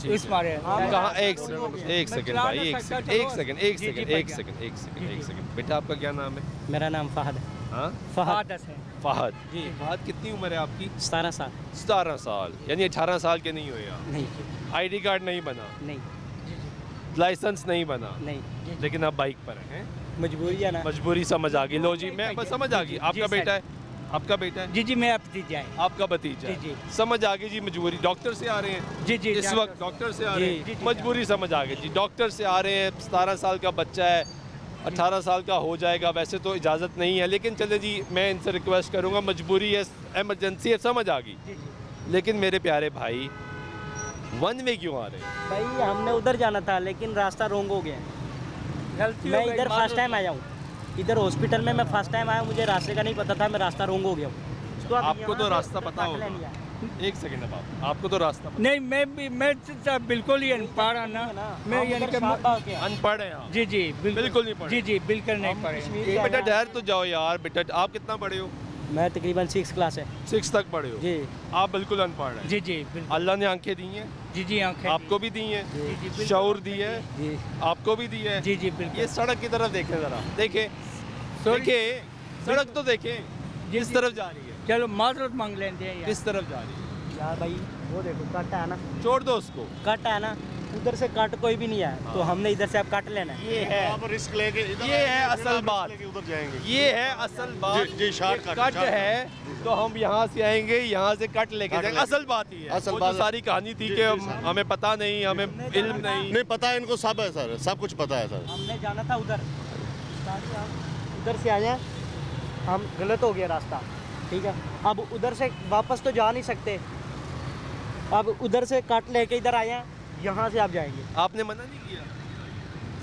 इस मारे कहाँ? एक सेकंड भाई, एक सेकंड। बेटा आपका क्या नाम है? मेरा नाम फहद है। हाँ, फहद है फहद। जी। फहद कितनी उम्र है आपकी? 17 साल। 17 साल, यानी 18 साल के नहीं हुए आप? नहीं ID कार्ड नहीं बना? नहीं लाइसेंस नहीं बना? नहीं, लेकिन आप बाइक पर हैं? मजबूरी है ना। मजबूरी समझ आ गई। लो जी, मैं बस समझ आ गई। आपका बेटा है? आपका बेटा है? जी जी मैं भतीजा है। आपका भतीजा है? जी, समझ आ गई जी। मजबूरी, डॉक्टर से आ रहे हैं? जी जी इस वक्त डॉक्टर से आ रहे हैं? जी, जी, मजबूरी समझ आ गई जी। डॉक्टर से आ रहे हैं, 17 साल का बच्चा है, 18 साल का हो जाएगा। वैसे तो इजाज़त नहीं है, लेकिन चले जी, मैं इनसे रिक्वेस्ट करूँगा। मजबूरी है, एमरजेंसी है, समझ आ गई। लेकिन मेरे प्यारे भाई, वन में क्यों आ रहे हैं? भाई हमने उधर जाना था लेकिन रास्ता रोंग हो गया। गलती मैं इधर फर्स्ट टाइम आया हूँ। इधर हॉस्पिटल में मैं फर्स्ट टाइम आया हूँ, मुझे रास्ते का नहीं पता था, मैं रास्ता रोंग हो गया हूँ। तो आपको तो रास्ता पता होगा। एक सेकंड अब आपको तो रास्ता पता। नहीं मैं तो बिल्कुल ही अनपढ़ हूँ ना। मैं यानी कि अनपढ़ है आप? जी जी बिल्कुल नहीं पढ़े? जी जी बिल्कुल नहीं पढ़े। बेटा ठहर तो जाओ यार। बेटा आप कितना पढ़े हो? मैं तकरीबन 6 क्लास है। 6 तक पढ़े हो? जी। आप बिल्कुल अनपढ़ हैं? जी जी बिल्कुल। अल्लाह ने आंखें दी हैं? जी जी आंखें आपको भी दी हैं? जी जी शऊर दी है? जी। आपको भी दी है? जी जी बिल्कुल। ये सड़क की तरफ देखें जरा, देखें सड़क तो देखें किस तरफ जा रही है। चलो माजरत मांग लेते हैं यार। किस तरफ जा रही है? यार भाई वो देखो कट है ना, छोड़ दो उसको। कट है ना, उधर से कट कोई भी नहीं है तो हमने इधर से अब कट लेना है। ये है, आप रिस्क लेके ये है असल बात। उधर जाएंगे। ये है असल बात। जी, शॉर्टकट कट है तो हम यहाँ से आएंगे, यहाँ से कट लेके जाएंगे। असल बात ही है। असल वो बात जो सारी कहानी थी कि हमें पता नहीं, हमें इल्म नहीं। नहीं पता है इनको, सब है सर, सब कुछ पता है सर। हमने जाना था उधर, उधर से आए, हम गलत हो गया रास्ता, ठीक है। अब उधर से वापस तो जा नहीं सकते, अब उधर से कट लेके इधर आए हैं, यहाँ से आप जाएंगे। आपने मना नहीं किया?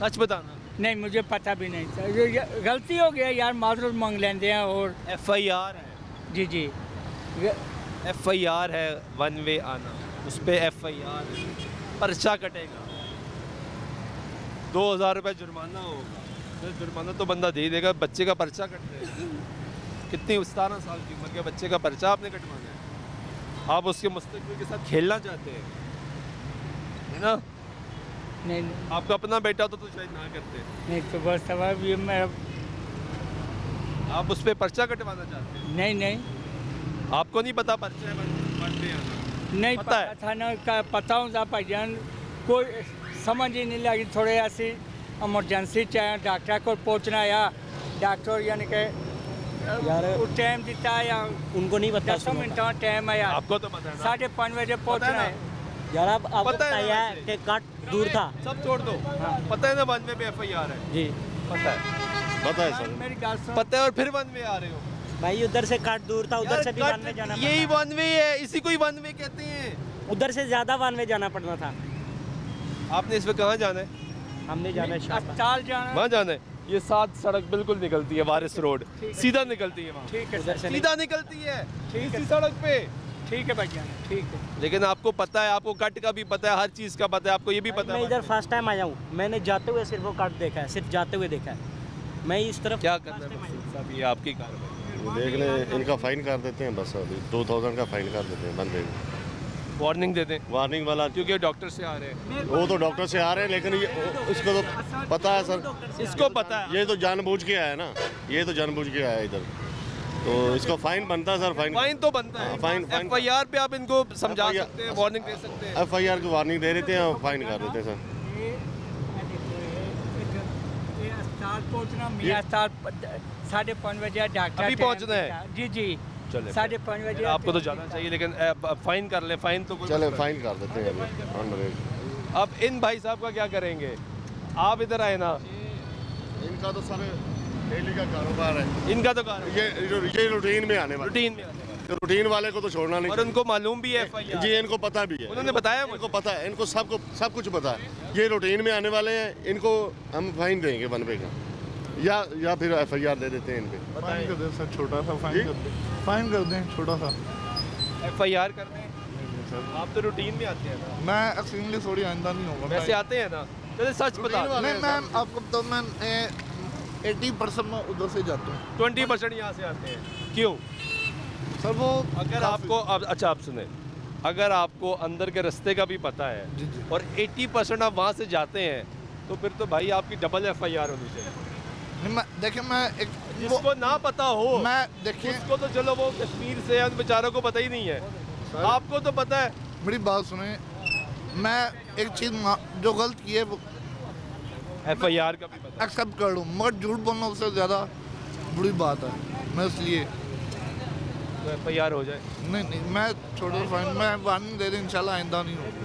सच बताना। नहीं मुझे पता भी नहीं था, ये गलती हो गया यार, माजरत मांग लेते हैं। और FIR है? जी जी FIR है, वन वे आना, उस पर FIR है, पर्चा कटेगा, 2000 रुपये जुर्माना होगा। तो जुर्माना तो बंदा दे देगा, बच्चे का पर्चा कट देगा। कितनी 17 साल की उम्र के बच्चे का पर्चा आपने कटवाना है? आप उसके मुस्तकबिल के साथ खेलना चाहते हैं, है ना? नहीं आपका अपना बेटा तो शायद ना करते। नहीं तो बस अब ये मैं आप उस पर पर्चा कटवाना चाहते हैं? नहीं आपको नहीं पता पर्चा है वन वे आना? नहीं पता है? पता था ना का पता हूँ था भाईजान, कोई समझ ही नहीं लगी। थोड़े ऐसी इमरजेंसी चाहे डॉक्टर को पहुँचना, या डॉक्टर यानी कि यार टाइम दिता या उनको नहीं पता। 10 मिनट टाइम है यार, आपको तो पता है ना? 5:30 बजे पहुँचना है। यार आप आपको पता है पता ना है वैसे? कि कट दूर था। सब छोड़ दो। पता है ना वन वे पे FIR है? जी पता है, पता है सर। मेरी गाल सुन। पता है, और फिर वन वे आ रहे हो? भाई उधर से कट दूर था, उधर से भी यार, वन वे जाना यही पड़ता। वन वे है, इसी को ही वन वे कहते हैं। उधर से ज्यादा वन वे जाना पड़ना था। आपने इस पे कहाँ जाना है? हमने जाना है शाहबाद। अस्पताल जाना है। वहाँ जाना है। ये 7 सड़क बिल्कुल निकलती है, वारिस रोड सीधा निकलती है वहाँ, ठीक है उधर सर, से सीधा निकलती है ठीक है। इसी सड़क पे। ठीक है भाईजान, ठीक है। लेकिन आपको पता है, आपको कट का भी पता है, हर चीज़ का पता है, आपको ये भी पता मैं है। इधर फर्स्ट टाइम आया हूँ, मैंने जाते हुए सिर्फ वो कट देखा है, सिर्फ जाते हुए देखा है। मैं इस तरफ क्या करना है मकसूद साहब, ये आपकी कार्रवाई। देख लें, इनका फाइन कर देते हैं बस, अभी 2000 का फाइन कर देते हैं बंदे को। वार्निंग दे दें, वार्निंग वाला, क्योंकि डॉक्टर से आ रहे हैं। वो तो डॉक्टर से आ रहे हैं, लेकिन ये इसको तो पता है सर, इसको पता है। ये तो जानबूझ के आया है ना, ये तो जानबूझ के आया है इधर, तो इसको फाइन बनता है सर। फाइन तो बनता है। फाइन FIR पे आप इनको समझा FIR सकते हैं, वार्निंग दे सकते हैं। FIR की वार्निंग दे देते हैं और फाइन कर देते हैं सर। अस्पताल पहुंचना मियां अस्पताल 5:30 बजे डॉक्टर अभी पहुंचना है? जी जी चले 5:30 बजे आपको तो जाना चाहिए, लेकिन फाइन कर ले, फाइन तो कोई चले मसला फाइन कर देते हैं नहीं। अब इन भाई साहब का क्या करेंगे? आप इधर आए ना, इनका तो सारे डेली का कारोबार है, इनका तो कार ये रूटीन में आने वाला, रूटीन में, रूटीन वाले को तो छोड़ना नहीं और उनको मालूम भी है FIR। जी इनको पता भी है, उन्होंने बताया इनको पता है, इनको सब कुछ पता है, ये रूटीन में आने वाले हैं, इनको हम फाइन देंगे 1 रुपये का, या फिर FIR दे देते हैं इन पे। फाइन कर दें सर, छोटा सा फाइन कर दें, फाइन कर दें छोटा सा। FIR कर दें? आप तो रूटीन में आते हैं ना। मैं एक्सट्रीमली सॉरी, आइंदा नहीं होगा। वैसे आते हैं ना, चलिए सच बता। नहीं मैं आपको तो मैं 80% में उधर से जाता हूँ, 20% यहाँ से आते हैं। क्यों सर? वो अगर आपको अच्छा आप सुने, अगर आपको अंदर के रास्ते का भी पता है जी जी, और 80% आप वहाँ से जाते हैं, तो फिर तो भाई आपकी डबल FIR होनी चाहिए। नहीं मैं देखिए, मैं एक जिसको ना पता हो, मैं देखिए, उसको तो चलो वो कश्मीर से है, उन बेचारों को पता ही नहीं है, आपको तो पता है। मेरी बात सुने, मैं एक चीज़ जो गलत की है वो FIR का भी पता एक्सेप्ट कर लूँ, मगर झूठ बोलना उससे ज़्यादा बुरी बात है। मैं इसलिए तो FIR हो जाए। नहीं मैं छोड़ो फाइन, मैं वार्निंग दे दूँ, इंशाल्लाह आइंदा नहीं होगी।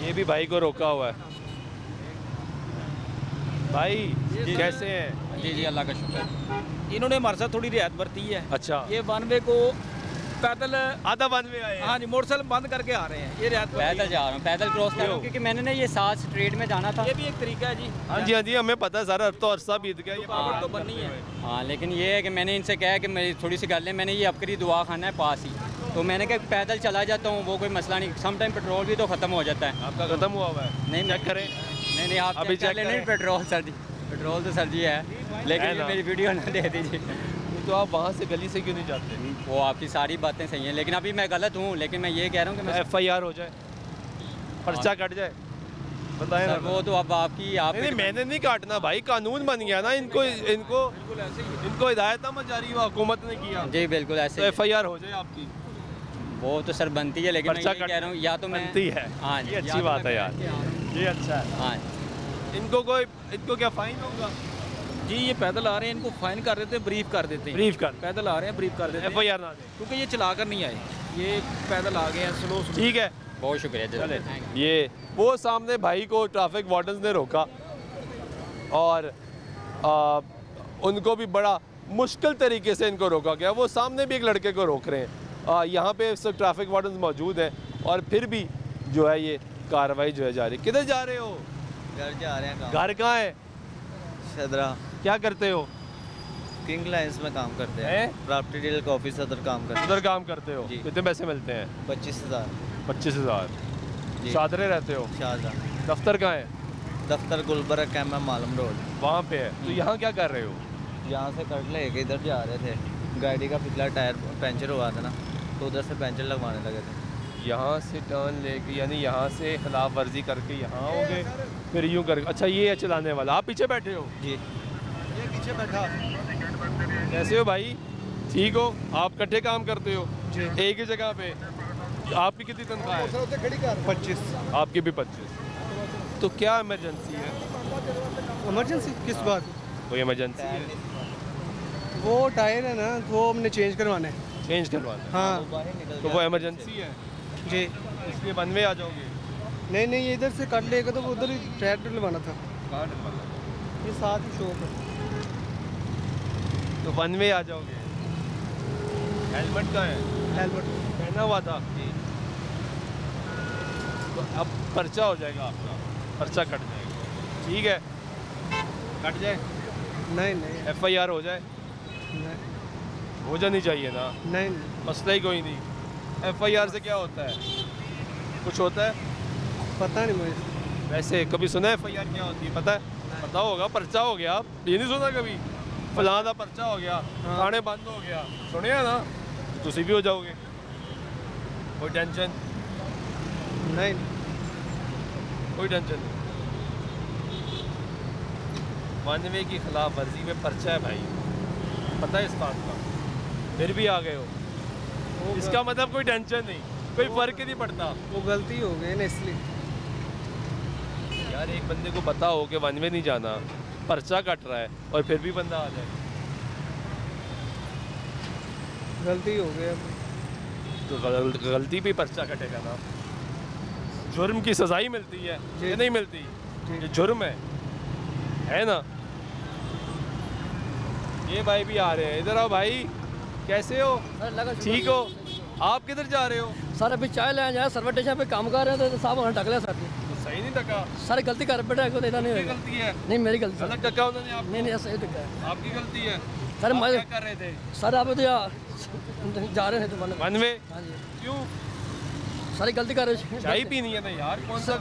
ये भी भाई को रोका हुआ है। भाई कैसे हैं? जी जी अल्लाह का शुक्र। इन्होंने हमारे साथ थोड़ी रियायत बरती है। अच्छा, ये 1 वे को पैदल आधा 1 वे आए हैं। हाँ जी मोटरसाइकिल बंद करके आ रहे हैं, ये रियायत पैदल जा रहा हूँ, पैदल क्रॉस कर रहा हूँ, क्योंकि मैंने ना ये 7 स्ट्रीट में जाना था। ये भी एक तरीका है जी। हाँ जी हाँ जी, हमें पता है सारा, अब तो अरसा बीत गया, ये रुकावट तो बननी है। हाँ लेकिन ये है कि मैंने इनसे कहा कि मेरी थोड़ी सी गल है, मैंने ये अपकरी दुआ खाना है पास ही, तो मैंने कहा पैदल चला जाता हूँ, वो कोई मसला नहीं, सम टाइम पेट्रोल भी तो ख़त्म हो जाता है। आपका खत्म हुआ हुआ है? नहीं चेक करें। नहीं आप अभी चेक कर लें। करें। पेट्रोल सर जी, पेट्रोल तो सर जी है, लेकिन है ये ना? मेरी वीडियो ना दे दीजिए। तो आप वहाँ से गली से क्यों नहीं जाते? वो आपकी सारी बातें सही हैं, लेकिन अभी मैं गलत हूँ, लेकिन मैं ये कह रहा हूँ कि मैं FIR हो जाए, पर्चा कट जाए, बताएं ना। सर वो तो अब आपकी आप नहीं मैंने नहीं काटना भाई, कानून बन गया ना, इनको इनको इनको हिदायतनामा जारी हुकूमत ने किया, जी बिल्कुल ऐसे तो ही। FIR हो जाए आपकी। वो तो सर बनती है, लेकिन मैं पर्चा ये कह रहा हूँ या तो मैं बनती है। हाँ जी, ये या अच्छी तो बात मैं है यार, ये अच्छा है। हाँ इनको क्या फाइन होगा? जी ये पैदल आ रहे हैं, इनको फाइन कर देते हैं, ब्रीफ कर देते हैं। ब्रीफ कर, पैदल आ रहे हैं, ब्रीफ कर देते हैं, FIR ना दे। क्योंकि ये चला कर नहीं आए, ये पैदल आ गए हैं स्लो। ठीक है, बहुत शुक्रिया चले। जनाब। ये वो सामने भाई को ट्रैफिक वार्डन्स ने रोका और उनको भी बड़ा मुश्किल तरीके से इनको रोका गया। वो सामने भी एक लड़के को रोक रहे हैं, यहाँ पे सब ट्रैफिक वार्डन्स मौजूद हैं, और फिर भी जो है ये कार्रवाई जो है जारी। किधर जा रहे हो? घर जा रहे हैं। घर कहाँ है? सदरा। क्या करते हो? किंग लाइंस में काम करते हैं, प्रॉपर्टी डीलर का ऑफिस उधर काम करते हैं। उधर काम करते हो? जी। कितने पैसे मिलते हैं? 25,000। 25,000। जी। शादरे रहते हो? शाहजहाँ। दफ्तर कहाँ है? दफ्तर गुलबर्ग कैम्प में मालम रोड। वहाँ पे है। तो यहाँ क्या कर रहे हो? यहाँ से कट लेके इधर जा रहे थे, गाड़ी का पिछला टायर पंचर हुआ था ना, तो उधर से पंचर लगवाने लगे थे। यहाँ से टर्न लेके, यानी यहाँ से खिलाफ वर्जी करके यहाँ हो गए, फिर यूँ कर। अच्छा ये है चलाने वाला, आप पीछे बैठे हो? जी। ये पीछे बैठा। कैसे हो भाई? ठीक हो? आप इकट्ठे काम करते हो जी, एक ही जगह पे? आपकी कितनी तनख्वाह है? 25। आपकी भी 25। तो क्या इमरजेंसी है? इमरजेंसी किस बात? कोई इमरजेंसी है? वो टायर है ना, वो हमने चेंज करवाना है। चेंज करवाना है? हाँ तो वो इमरजेंसी है जी। इसलिए 1 वे आ जाओगे? नहीं ये इधर से कट लेगा तो वो उधर ही टायर डलवाना था। कहाँ डलवाना? ये साथ ही शॉप है। तो 1 वे आ जाओगे? हेलमेट कहाँ है? हेलमेट पहना हुआ था? तो अब पर्चा हो जाएगा आपका, पर्चा कट जाएगा। ठीक है, कट जाए? नहीं FIR हो जाए? नहीं हो जानी चाहिए ना, नहीं मसला ही कोई नहीं। FIR से क्या होता है? कुछ होता है? पता नहीं मुझे। वैसे कभी सुना है FIR क्या होती है? पता है? पता होगा, पर्चा हो गया। आप ये नहीं सुना कभी? फलाना का पर्चा हो गया, थाने बंद हो गया, सुने ना? तो तुसी भी हो जाओगे, कोई टेंशन नहीं, कोई टेंशन नहीं। 1 वे की खिलाफ वर्जी में पर्चा है भाई, पता है इस बात का, फिर भी आ गए हो, इसका मतलब कोई टेंशन नहीं, कोई फर्क ही नहीं पड़ता। वो गलती हो गई ना इसलिए। यार एक बंदे को पता हो कि वन वे नहीं जाना, पर्चा कट रहा है और फिर भी बंदा आ जाए। गलती हो गया। तो गलती भी पर्चा कटेगा ना, जुर्म की सजा ही मिलती है ये नहीं मिलती, ये जुर्म है ना। ये भाई भी आ रहे हैं, इधर आओ भाई, कैसे हो? ठीक हो? आप किधर जा रहे हो? सर अभी चाय ले जाए, सर्विस स्टेशन पे काम कर रहे थे तो साहब वहाँ ढक लिया सर। तो सही नहीं ढका? सर गलती कर बैठा को देना नहीं होगा। गलती है? नहीं मेरी गलती। गलत ढका उन्होंने आपको? नहीं ऐसा ही ढका है। आपकी गलती है? सर मैं क्या कर रहे थे? सर आप तो जा रहे थे तो वन वे? हाँ जी। क्यों? सारी गलती कर रहे थे। चाय पीनी है ना यार, कौन सा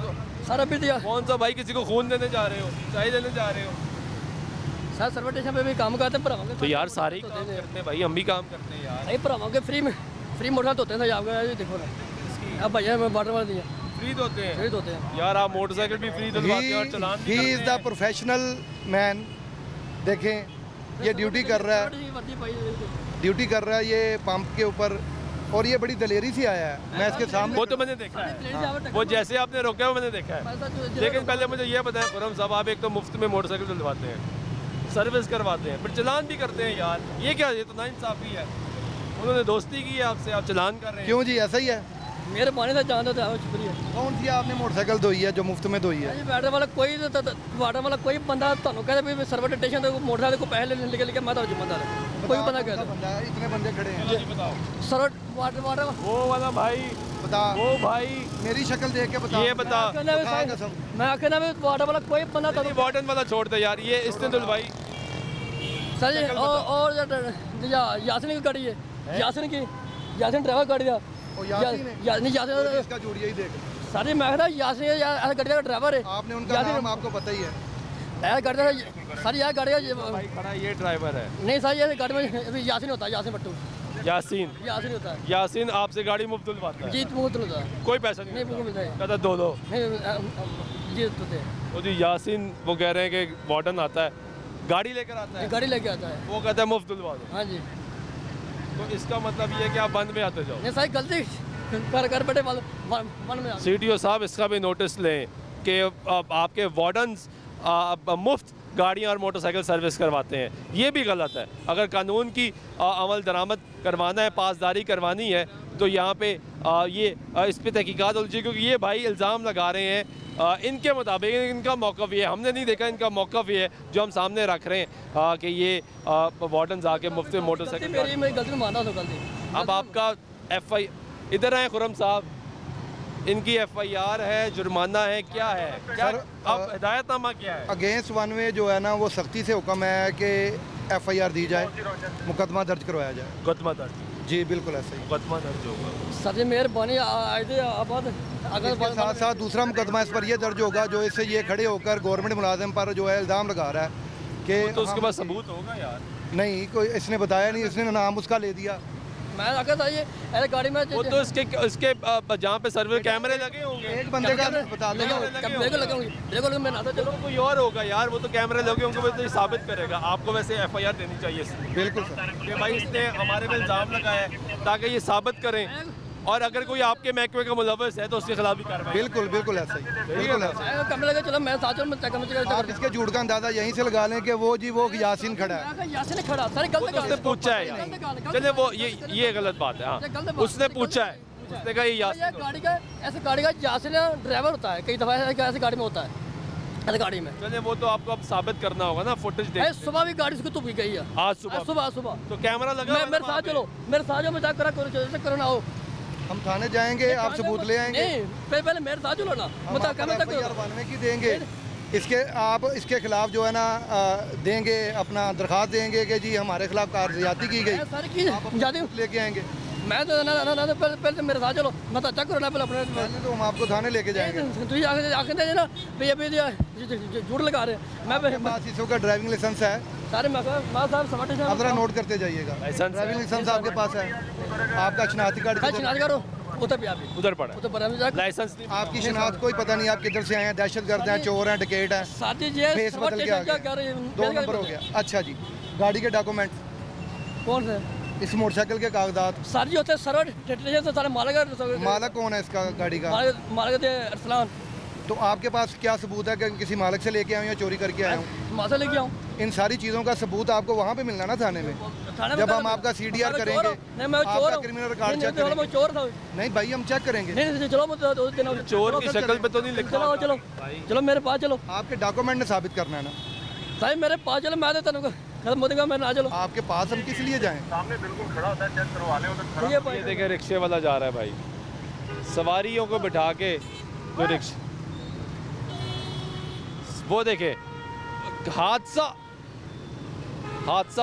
सर अभी दिया कौन सा भाई किसी को खून देने जा रहे हो, चाय देने जा रहे हो? सर सर्विस स्टेशन पे भी काम करते हैं। तो यार सारे ही काम करते हैं भाई, हम भी काम करते हैं यार। नहीं भरावा के फ्री में, फ्री मोटरसाइकिल होते हैं आपका, देखो ना अब भैया मैं वाटर वाले दिया फ्री होते हैं। फ्री होते हैं यार आप मोटरसाइकिल भी फ्री दिलवाते हैं और चलान भी he is the professional man. देखें ये ड्यूटी कर रहा है ये पंप के ऊपर, और ये बड़ी दलेरी से आया है। मैं इसके सामने वो तो मैंने देखा है, वो जैसे आपने रोका है वो मैंने देखा है। लेकिन पहले मुझे ये बताएं खुरम साहब, आप एक तो मुफ्त में मोटरसाइकिल दिलवाते हैं, सर्विस करवाते हैं, फिर चलान भी करते हैं यार, ये क्या, ये तो नाइंसाफी है। उन्होंने दोस्ती की है आपसे, आप चलान कर रहे हैं। क्यों जी ऐसा ही है? मेरे पानी से जानते थे, शुक्रिया। कौन सी आपने मोटरसाइकिल धोई है जो मुफ्त में धोई है? वाटर वाला कोई बंदा ਤੁਹਾਨੂੰ ਕਹਿੰਦਾ ਵੀ ਸਰਵਿਸ ਸਟੇਸ਼ਨ ਤੇ मोटरसाइकिल को पैसे लेने के लिए मैं तो जिम्मेदार है, कोई बंदा कहता है। इतने बंदे खड़े हैं, बताओ। सर वाटर वो वाला भाई बता, वो भाई मेरी शक्ल देख के बता, ये बता। मैं कहना वाटर वाला कोई बंदा तो वार्डन वाला छोड़ दे यार, ये इसने धुलवाई सर जी। और यासिन की गाड़ी है, यासिन ड्राइवर गाड़ी का इसका जोड़िए ही देख। सर जी मैं कहता यासिन गाड़ी का ड्राइवर है। आपने उनका नाम आपको पता ही है। गाड़ी सर यार गाड़ी भाई खड़ा ये ड्राइवर है। नहीं सर ये गाड़ी में यासिन होता है, यासिन भट्टू। यासीन होता है। यासीन आपसे गाड़ी मुफ्त दिलवाता है? जी मुफ्त होता है, कोई पैसा नहीं मिलता है। कहता दो जी वो जी यासीन वो कह रहे हैं कि वार्डन आता है, गाड़ी लेकर आता है, गाड़ी लेके आता है, वो कहता है मुफ्त दिलवा दो। हाँ जी। तो इसका मतलब ये है कि आप बंद में आते जाओ। नहीं सर गलती कर बैठे मन में। सीटीओ साहब इसका भी नोटिस लें कि आपके वार्डन्स मुफ्त गाड़ियाँ और मोटरसाइकिल सर्विस करवाते हैं, ये भी गलत है। अगर कानून की अमल दरामद करवाना है, पासदारी करवानी है, तो यहाँ पे ये इस पर तहकीकात होनी चाहिए, क्योंकि ये भाई इल्ज़ाम लगा रहे हैं इनके मुताबिक, इनका मौक़िफ़ ये हमने नहीं देखा, इनका मौक़िफ़ ये है जो हम सामने रख रहे हैं कि ये वार्डन्स आके मुफ्त मोटरसाइकिल। मेरी गलती माना तो गलती। अब आपका FI इधर आए खुरम साहब, इनकी FIR है, जुर्माना है, क्या है? क्या अब हिदायतनामा क्या है? अगेंस्ट वन वे जो है ना, वो सख्ती से हुक्म है कि FIR दी जाए, मुकदमा दर्ज करवाया जाए। मुकदमा दर्ज? जी बिल्कुल ऐसा ही मुकदमा दर्ज होगा। सर जी मेहरबानी अगर साथ साथ दूसरा मुकदमा इस पर यह दर्ज होगा जो इससे ये खड़े होकर गवर्नमेंट मुलाजिम पर जो है इल्ज़ाम लगा रहा है कि तो उसके पास सबूत होगा यार। नहीं, कोई इसने बताया नहीं, इसने नाम उसका ले दिया। मैं अगर था ये ऐसे गाड़ी में वो तो इसके जहाँ पे सर्वे कैमरे लगे होंगे, एक बंदे का बता दो, देखो मैं ना तो चलो कोई और होगा यार, वो तो कैमरे लगे होंगे, वो तो ये साबित करेगा। आपको वैसे FIR देनी चाहिए। बिल्कुल सर, कि भाई इसने हमारे में इल्ज़ाम लगाया है, ताकि ये साबित करें, और अगर कोई आपके महकमे का मुलव्वस है तो उसके खिलाफ भी कार्रवाई। बिल्कुल ऐसा ही, बिल्कुल ऐसा। कैमरे लगे, चलो मैं साथ में आप इसके झूठ का अंदाजा यहीं से लगा लें कि वो यासीन खड़ा है। यासीन खड़ा सर, गलत उसने पूछा है यार, चलिए वो ये गलत बात है। हाँ उसने पूछा है, उसने कहा ये यासीन गाड़ी का ऐसे गाड़ी का यासीन ड्राइवर होता है, कई दफ़ा ऐसे गाड़ी में होता है, ऐसे गाड़ी में। चलिए वो तो आपको अब साबित करना होगा ना, फुटेज देख। सुबह भी गाड़ी उसको तुपी गई है, आज सुबह तो कैमरा लगा। मेरे साथ चलो, मेरे साथ मजाक करो ना हो, हम थाने जाएंगे, आप सबूत ले आएंगे। नहीं पहले मेरे साथ चलो ना, FIR की देंगे इसके खिलाफ जो है ना देंगे, अपना दरख्वास्त देंगे कि जी हमारे खिलाफ कारज्यादती की गई, लेके आएंगे। मैं तो ना पहले मेरे साथ चलो, मैं तो चेक करो ना पहले अपने, तो हम आपको थाने लेके जाएंगे। आके ना भैया भैया झूठ लगा रहे हैं। मैं पास इस वक्त ड्राइविंग लाइसेंस है सारे, आप जरा नोट करते जाइएगा। ड्राइविंग लाइसेंस आपके पास है, आपका शनाख्ती कार्ड उधर पड़ा, लाइसेंस आपकी शनाख्त कोई पता नहीं, आप किधर से आए हैं, दहशतगर्द हैं, चोर हैं, डकैत हैं, फेस बदल के आ गए, 2 नंबर हो गया। अच्छा जी, गाड़ी के डॉक्यूमेंट कौन से? इस मोटरसाइकिल के कागजात सर जी होते हैं, सर्वर स्टेशन से सारे मालिक कौन है इसका गाड़ी का? मालिक अरसलान। तो आपके पास क्या सबूत है कि किसी मालिक से लेके आऊँ या चोरी करके आया हूँ? वहाँ से लेके आऊँ। इन सारी चीज़ों का सबूत आपको वहाँ पे मिलना ना थाने में। जब हम आपका CDR करेंगे, आपका क्रिमिनल रिकॉर्ड चेक करेंगे। चोर था। नहीं भाई, हम चेक करेंगे। नहीं चलो, चोर की शक्ल पे तो नहीं लिखा। चलो चलो चलो मेरे पास चलो। आपके डॉक्यूमेंट ने साबित करना है ना साहब, मेरे पास चलो, मैं तो तेन खत्म हो देगा, मैं ना चलो। आपके पास हम किस लिए जाएं? सामने बिल्कुल खड़ा होता है, चेक करवा लें। ये देखे रिक्शे वाला जा रहा है भाई, सवारियों को बिठा के जो रिक्शा, वो देखे हादसा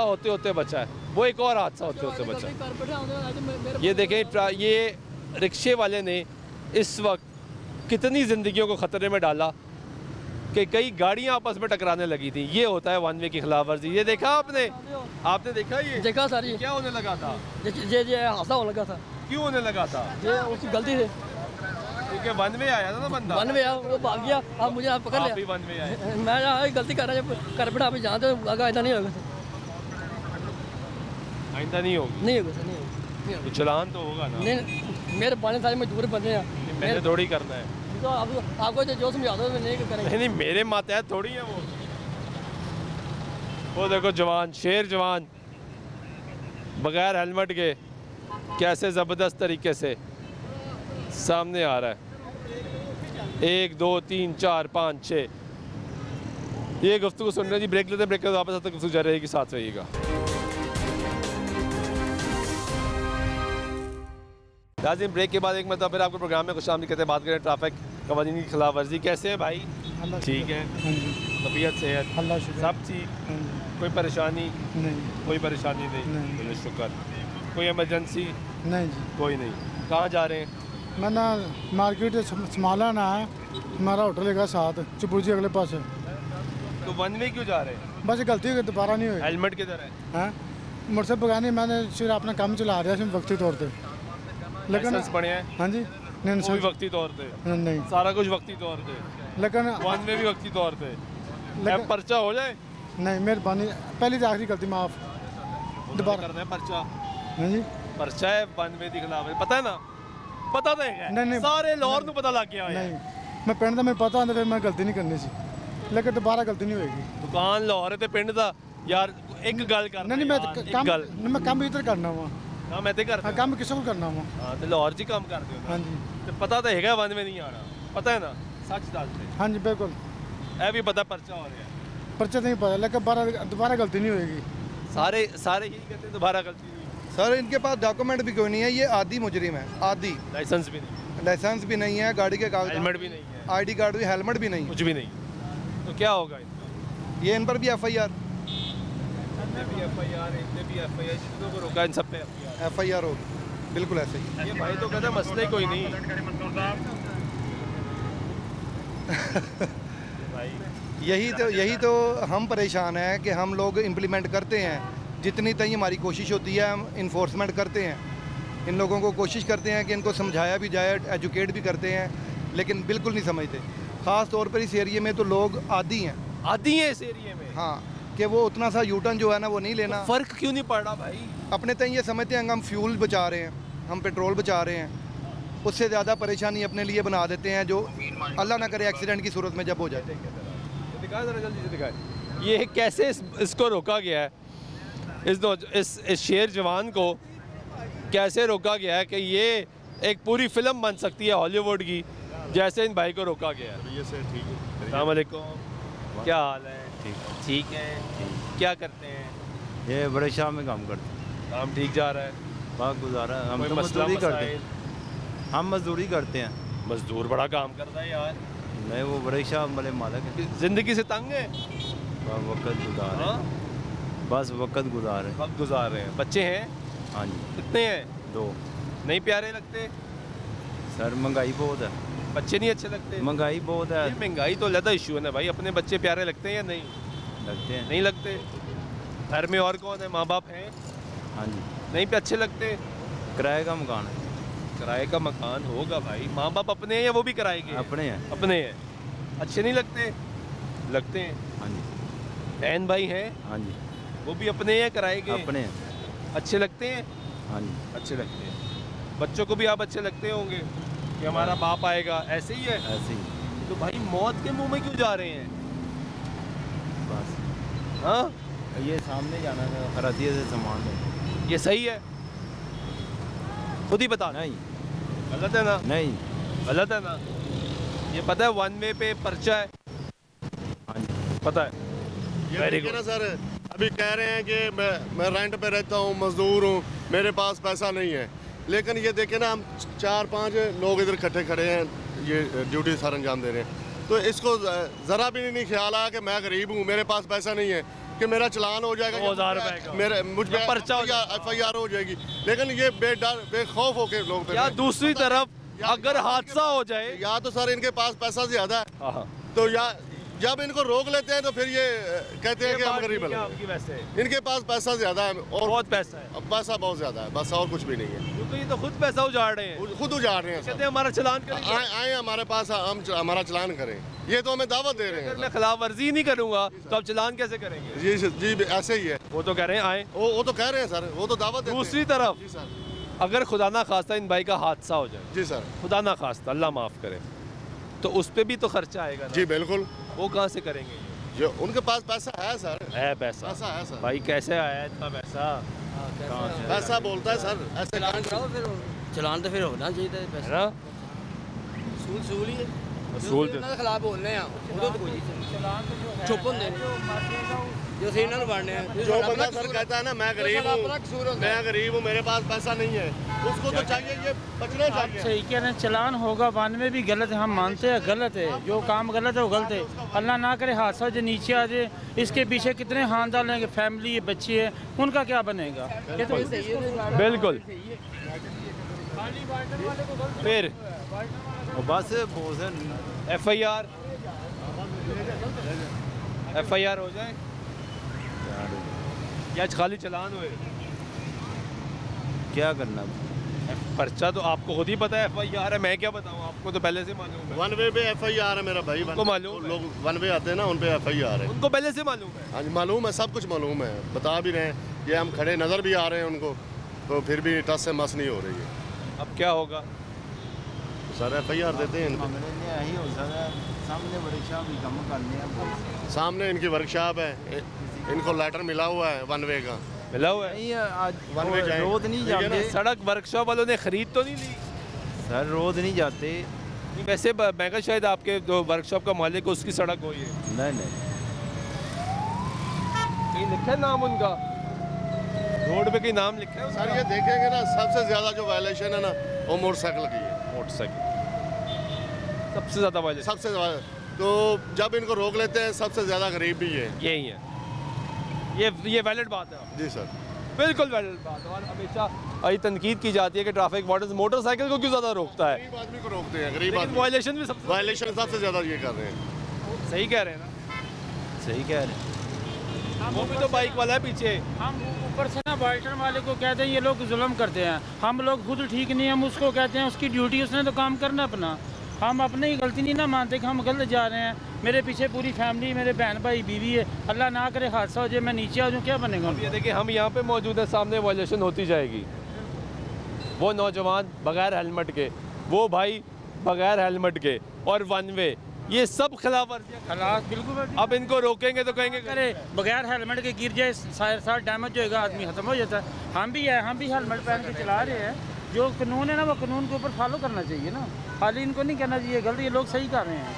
होते होते बचा है, वो एक और हादसा होते होते बचा है। ये देखें, ये रिक्शे वाले ने इस वक्त कितनी ज़िंदगियों को ख़तरे में डाला कि कई गाड़ियां आपस में टकराने लगी थी। ये होता है वन वे की खिलाफ वर्जी। ये देखा आपने देखा? ये देखा सर, ये क्या होने लगा था? ये हादसा होने लगा था। क्यों होने लगा था? ये उसकी गलती थी, क्योंकि वन वे आया था ना बंदा। वन वे आया, वो भाग गया, अब मुझे आप पकड़ लिया। वन वे आया, मैं गलती कर रहा है, कर बैठा, अभी जानते आगा ऐसा नहीं होगा, आइंदा नहीं होगी। नहीं होगा सर, नहीं होगा। तो चलान तो होगा ना? नहीं, मेरे पाले सारे मजदूर बंदे हैं, मैंने थोड़ी करना है। तो आपको जो समझा दो नहीं करेंगे। नहीं, मेरे मातहत थोड़ी है वो देखो जवान, शेर जवान बगैर हेलमेट के कैसे ज़बरदस्त तरीके से सामने आ रहा है। 1 2 3 4 5 6 ये गुफ्तगू सुन रहे जी। ब्रेक लेते ब्रेक लेते वापस आते गुफ्तगू जारी रहेगी, साथ रहिएगा। नाज़रीन, ब्रेक के बाद एक मतलब फिर आपको प्रोग्राम में खुशामदीद कहते हैं। बात करें ट्रैफिक कवानीन की खिलाफ वर्जी। कैसे है भाई? ठीक है, तबीयत सेहत अल्लाह सब ठीक? कोई परेशानी नहीं? कोई परेशानी नहीं, शुक्र। कोई इमरजेंसी? नहीं जी, कोई नहीं। कहाँ जा रहे हैं? मैं ना मार्केट संभाला ना है, हमारा होटल है साथ चपुजी अगले पास। तो वन वे क्यों जा रहे हैं? बस गलती हो गई, दोबारा नहीं हुई। हेलमेट किधर है? हाँ, मोटरसाइकिल पकानी, मैंने सिर्फ अपना काम चला रहा है वक्ती तौर पर। लेकिन पढ़े हैं? हाँ जी, नहीं कोई वक्ती तौर पे नहीं, सारा कुछ वक्ती तौर पे, लेकिन वन में भी वक्ती तौर पे। पर्चा हो जाए? नहीं, मेहरबानी, पहली तो आखिरी गलती माफ, दोबारा करना है पर्चा। हाँ जी, पर्चा है वन में खिलाफ, पता है ना? पता तो है? नहीं, सारे लाहौर को पता लग गया। नहीं, मैं पिंड का मैं पता होता फिर मैं गलती नहीं करनी सी, लेकिन दोबारा गलती नहीं होगी। दुकान लाहौर है तो पिंड का यार एक गल कर। नहीं, मैं काम इधर करना वा। हाँ, मैं तो करता। हाँ, काम किसी को करना वा। हाँ, तो लाहौर जी काम करते हो? हाँ जी, तो पता तो है वन में नहीं आना, पता है ना? सच दसते? हाँ जी, बिल्कुल। ऐ भी पता पर्चा हो रहा है? पर्चा नहीं पता, लेकिन दोबारा गलती नहीं होगी। सारे यही कहते हैं दोबारा गलती नहीं। सर, इनके पास डॉक्यूमेंट भी कोई नहीं है, ये आदी मुजरिम है, आदी। लाइसेंस भी नहीं? लाइसेंस भी नहीं है, गाड़ी के कागज, हेलमेट भी नहीं है, ID कार्ड भी, हेलमेट भी नहीं, कुछ भी नहीं। तो क्या होगा इनका? ये इन पर भी FIR को रोका, इन सब पे FIR होगी, बिल्कुल ऐसे ही। ये भाई तो कहता मसले कोई नहीं। यही तो हम परेशान हैं कि हम लोग इम्प्लीमेंट करते हैं, जितनी तक हमारी कोशिश होती है हम इन्फोर्समेंट करते हैं, इन लोगों को कोशिश करते हैं कि इनको समझाया भी जाए, एजुकेट भी करते हैं, लेकिन बिल्कुल नहीं समझते। ख़ास तौर पर इस एरिए में तो लोग आदी हैं इस एरिए में। हाँ, कि वो उतना सा यूटर्न जो है ना वो नहीं लेना। फ़र्क क्यों नहीं पड़ रहा भाई? अपने तक ये समझते हैं कि हम फ्यूल बचा रहे हैं, हम पेट्रोल बचा रहे हैं, उससे ज़्यादा परेशानी अपने लिए बना देते हैं, जो अल्लाह ना करे एक्सीडेंट की सूरत में जब हो जाते हैं। ये कैसे इसको रोका गया है? इस शेर जवान को कैसे रोका गया है कि ये एक पूरी फिल्म बन सकती है हॉलीवुड की, जैसे इन भाई को रोका गया है? अस्सलाम वालेकुम, क्या हाल है? ठीक है। क्या करते हैं? ये बड़े शाह में काम करते हैं। काम ठीक जा रहा है? बात गुजारा है। हम तो मजदूरी करते हैं। हम मजदूरी करते हैं। मजदूर बड़ा काम करता है यार। नहीं, वो बड़े शाह बड़े मालिक है। जिंदगी से तंग है? वक्त गुजार रहे हैं। बस वक्त गुजार रहे हैं। बच्चे हैं? हाँ जी। कितने हैं? 2। नहीं प्यारे लगते? सर, महंगाई बहुत है, बच्चे नहीं अच्छे लगते? महंगाई बहुत है। महंगाई तो ज़्यादा इशू है ना भाई। अपने बच्चे प्यारे लगते हैं या नहीं लगते हैं? नहीं लगते। घर में और कौन है? माँ बाप हैं? हाँ जी। नहीं पे अच्छे लगते? किराए का मकान है। किराए का मकान होगा भाई। माँ बाप अपने हैं या वो भी किराए के? अपने हैं। अपने हैं। अच्छे नहीं लगते? लगते हैं। हाँ जी। बहन भाई हैं? हाँ जी। वो भी अपने हैं किराए के? अपने हैं। अच्छे लगते हैं? हाँ जी। अच्छे लगते हैं। बच्चों को भी आप अच्छे लगते होंगे कि हमारा बाप आएगा, ऐसे ही है? ऐसे ही। तो भाई मौत के मुंह में क्यों जा रहे हैं? बस हाँ, ये सामने जाना था खरातिया से सामान ले। ये सही है? खुद ही बता। नहीं गलत है ना? नहीं गलत है ना? ये पता है वन वे पे पर्चा है? हाँ जी पता है। ये देखिए ना सर, अभी कह रहे हैं कि मैं रेंट पे रहता हूँ, मजदूर हूँ, मेरे पास पैसा नहीं है। लेकिन ये देखे ना, हम 4-5 लोग इधर इकट्ठे खड़े हैं, ये ड्यूटी सर अंजाम दे रहे हैं, तो इसको ज़रा भी नहीं ख्याल आया कि मैं गरीब हूँ, मेरे पास पैसा नहीं है, कि मेरा चलान हो जाएगा, 2000 रुपए का, मेरे मुझ पे पर्चा FIR हो जाएगी। लेकिन ये बेखौफ होके लोग। या दूसरी तरफ अगर हादसा हो जाए, या तो सर इनके पास पैसा ज़्यादा है, तो या जब इनको रोक लेते हैं तो फिर ये कहते हैं कि हम गरीब हैं। वैसे इनके पास पैसा ज़्यादा है और बहुत पैसा है, पैसा बहुत ज़्यादा है, बस और कुछ भी नहीं है। क्योंकि ये तो खुद पैसा उजाड़ रहे हैं, खुद उजाड़ रहे हैं। कहते हैं हमारा चलान करेंगे, आए हमारे पास, हम हमारा चलान करें, ये तो हमें दावत दे रहे हैं। अगर मैं खिलाफ वर्जी नहीं करूंगा तो आप चलान कैसे करेंगे? जी ऐसे ही है। वो तो कह रहे हैं आए, वो तो कह रहे हैं सर, वो तो दावत देते हैं। दूसरी तरफ अगर खुदा ना खास्ता इन भाई का हादसा हो जाए, जी सर, खुदा ना खास्ता, अल्लाह माफ़ करे, तो उस पर भी तो खर्चा आएगा ना? जी बिल्कुल। वो कहाँ से करेंगे? जो उनके पास पैसा है सर, है पैसा है सर। भाई कैसे आया इतना पैसा? पैसा बोलता है सर, ऐसे चलान तो फिर होना चाहिए पैसा ना, सूल ही है, सूल के खिलाफ बोलने हैं, उधर तो कोई चुप होंगे जो सी इन्होंने बढ़ने हैं। जो बंदा सर कहता है ना मैं गरीब हूँ, मेरे पास पैसा नहीं है, उसको तो चाहिए, ये बचना चाहिए। सही कह रहे हैं, चलान होगा, वन में भी गलत है, हम मानते हैं गलत है, जो काम गलत है वो गलत है। अल्लाह ना करे हादसा जो नीचे आ जाए, इसके पीछे कितने खानदान हैं, फैमिली बच्चे हैं, उनका क्या बनेगा? बिल्कुल। फिर बस FIR हो जाए या खाली चलान हुए? क्या करना? पर्चा तो आपको खुद ही पता है, FIR है, मैं क्या बताऊँ आपको, तो पहले से मालूम है। वन वे पे FIR है मेरा भाई, उनको मालूम है, लोग वन वे आते हैं ना, उन पे FIR है, उनको पहले से मालूम है। हाँ जी मालूम है, सब कुछ मालूम है, बता भी रहे हैं, ये हम खड़े नज़र भी आ रहे हैं उनको, तो फिर भी टस से मस नहीं हो रही है। अब क्या होगा? सर FIR देते हैं इनको, यही हो सकता है, सामने वर्कशॉप भी कम करने, सामने इनकी वर्कशॉप है, इनको लेटर मिला हुआ है वन वे का, मिला हुआ है। आज वन वे रोज नहीं जाते, सड़क वर्कशॉप वालों ने खरीद तो नहीं ली सर, रोज नहीं जाते। वैसे मैं कहा शायद आपके जो वर्कशॉप का मालिक है उसकी सड़क हो ये। नहीं कहीं लिखा है नाम उनका, रोड पे कहीं नाम लिखा है? सर ये देखेंगे ना, सबसे ज़्यादा जो वायलेशन है ना वो मोटरसाइकिल की है। मोटरसाइकिल सबसे ज़्यादा वायलेशन, सबसे ज़्यादा, तो जब इनको रोक लेते हैं सबसे ज़्यादा गरीब भी है। यही है, ये वैलिड बात है। जी सर, बिल्कुल वैलिड बात है। और हमेशा ये तनकीद की जाती है कि ट्रैफिक वार्डन मोटरसाइकिल को क्यों ज़्यादा रोकता है? गरीब आदमी को रोकते हैं, गरीब आदमी। वायलेशन भी सबसे ज़्यादा ये कर रहे हैं। सही कह रहे हैं ना? सही कह रहे हैं। वो भी तो बाइक वाला है पीछे। हम ऊपर से ना बाल्टर वाले को कहते हैं ये लोग जुल्म करते हैं, हम लोग खुद ठीक नहीं, हम उसको कहते हैं उसकी ड्यूटी, उसने तो काम करना अपना, हम अपने ही गलती नहीं ना मानते कि हम गलत जा रहे हैं। मेरे पीछे पूरी फैमिली, मेरे बहन भाई बीवी है, अल्लाह ना करे हादसा हो जाए, मैं नीचे आ जाऊँ, क्या बनेगा? ये देखिए हम यहाँ पे मौजूद है, सामने वायलेशन होती जाएगी। वो नौजवान बगैर हेलमेट के, वो भाई बगैर हेलमेट के, और वन वे, ये सब खिलाफ वर्जियाँ। बिल्कुल। अब इनको रोकेंगे तो कहेंगे करे बगैर हेलमेट के गिर जाए, सारा डैमेज होएगा, आदमी खत्म हो जाता है। हम भी है, हम भी हेलमेट पहन के चला रहे हैं, जो कानून है ना वो कानून के ऊपर फॉलो करना चाहिए ना, खाली इनको नहीं करना चाहिए गलत, ये लोग सही कर रहे हैं।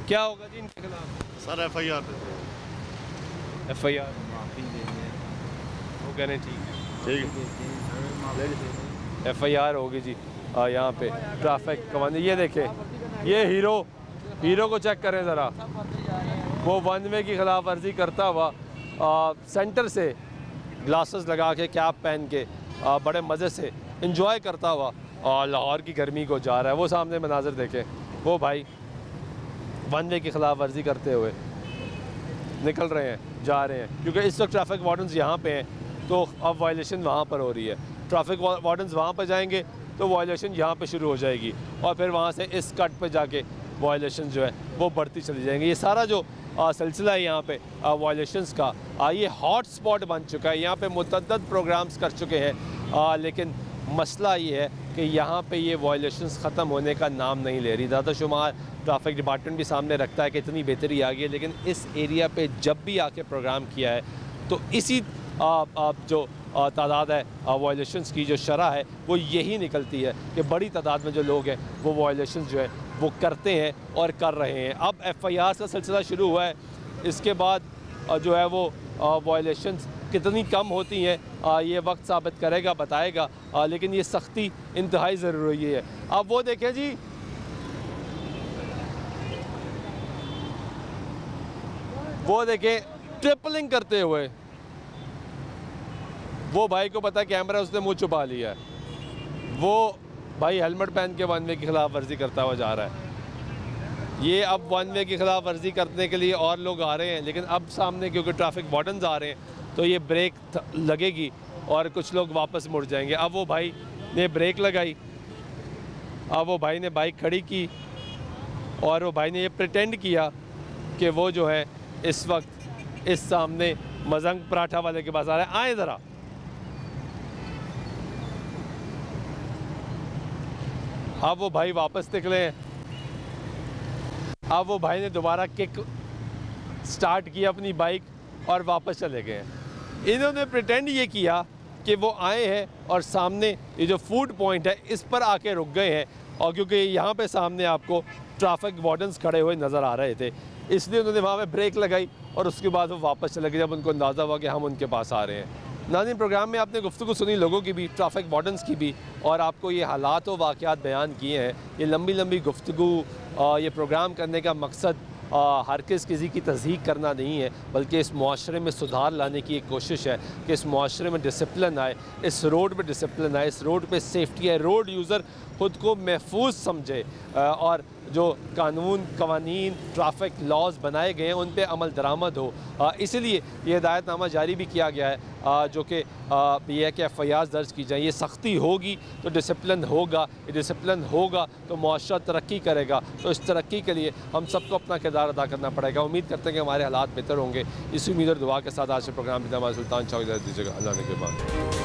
क्या होगा जी इनके खिलाफ? सर FIR FIR माफ़ी देंगे, वो कह रहे हैं ठीक है, FIR होगी जी। यहाँ पे ट्रैफिक कमांडर, ये देखे, ये हीरो को चेक करें ज़रा, वो वन वे की खिलाफ वर्जी करता हुआ सेंटर से ग्लासेस लगा के, कैप पहन के, बड़े मज़े से इंजॉय करता हुआ लाहौर की गर्मी को जा रहा है। वो सामने मनाज़र देखें, वो भाई वन वे की खिलाफ वर्जी करते हुए निकल रहे हैं, जा रहे हैं, क्योंकि इस वक्त ट्रैफिक वार्डन्स यहाँ पे हैं, तो अब वायलेशन वहाँ पर हो रही है। ट्रैफिक वार्डन्स वहाँ पर जाएंगे तो वायलेशन यहाँ पे शुरू हो जाएगी, और फिर वहाँ से इस कट पे जाके वायलेशन जो है वो बढ़ती चली जाएंगी। ये सारा जो सिलसिला है यहाँ पे वायलेशंस का, ये हॉट स्पॉट बन चुका है। यहाँ पे मुतअद्दिद प्रोग्राम्स कर चुके हैं, लेकिन मसला ये है कि यहाँ पे ये वायलेशंस ख़त्म होने का नाम नहीं ले रही। ज़्यादा शुमार ट्रैफिक डिपार्टमेंट भी सामने रखता है कि इतनी बेहतरी आ गई है, लेकिन इस एरिया पे जब भी आके प्रोग्राम किया है तो इसी जो तादाद है वायलेशंस की जो शरह है वो यही निकलती है कि बड़ी तादाद में जो लोग हैं वो वायलेशंस जो है वो करते हैं और कर रहे हैं। अब FIR का सिलसिला शुरू हुआ है, इसके बाद जो है वो वायलेशंस कितनी कम होती हैं ये वक्त साबित करेगा, बताएगा, लेकिन ये सख्ती इंतहाई ज़रूरी है। अब वो देखें जी, वो देखें ट्रिपलिंग करते हुए, वो भाई को पता कैमरा उसने मुंह छुपा लिया है, वो भाई हेलमेट पहन के वन वे की खिलाफ वर्जी करता हुआ जा रहा है। ये अब वन वे की खिलाफ वर्जी करने के लिए और लोग आ रहे हैं, लेकिन अब सामने क्योंकि ट्रैफिक वार्डन्स आ रहे हैं तो ये ब्रेक लगेगी और कुछ लोग वापस मुड़ जाएंगे। अब वो भाई ने ब्रेक लगाई, अब वो भाई ने बाइक खड़ी की और वो भाई ने ये प्रिटेंड किया कि वो जो है इस वक्त इस सामने मजंग पराठा वाले के पास आ रहा है। आए ज़रा, अब वो भाई वापस निकले हैं, अब वो भाई ने दोबारा किक स्टार्ट किया अपनी बाइक और वापस चले गए हैं। इन्होंने प्रिटेंड ये किया कि वो आए हैं और सामने ये जो फूड पॉइंट है इस पर आके रुक गए हैं, और क्योंकि यहाँ पे सामने आपको ट्रैफिक वार्डन्स खड़े हुए नज़र आ रहे थे इसलिए उन्होंने वहाँ पे ब्रेक लगाई और उसके बाद वो वापस चले गए जब उनको अंदाज़ा हुआ कि हम उनके पास आ रहे हैं। नाज़रीन, प्रोग्राम में आपने गुफ्तगू सुनी लोगों की भी, ट्रैफिक वार्डन्स की भी, और आपको ये हालात व वाक़यात बयान किए हैं। ये लंबी लंबी गुफ्तगू ये प्रोग्राम करने का मकसद हर किसी की तज़हीक करना नहीं है, बल्कि इस मुआशरे में सुधार लाने की एक कोशिश है कि इस मुआशरे में डिसिप्लिन आए, इस रोड पर डिसिप्लिन आए, इस रोड पे सेफ्टी है, रोड यूज़र ख़ुद को महफूज समझे और जो कानून कवानीन ट्रैफिक लॉज बनाए गए हैं उन पे अमल दरामद हो। इसीलिए ये हिदायतनामा जारी भी किया गया है जो कि ये है कि FIR दर्ज की जाए। ये सख्ती होगी तो डिसिप्लिन होगा, ये डिसिप्लिन होगा तो मुआशरा तरक्की करेगा। तो इस तरक्की के लिए हम सबको अपना किरदार अदा करना पड़ेगा। उम्मीद करते हैं कि हमारे हालात बेहतर होंगे। इसी उम्मीद और दुआ के साथ आज के प्रोग्राम में हमारे सुल्तान चौक दीजिएगा। अल्लाह ने के बाद।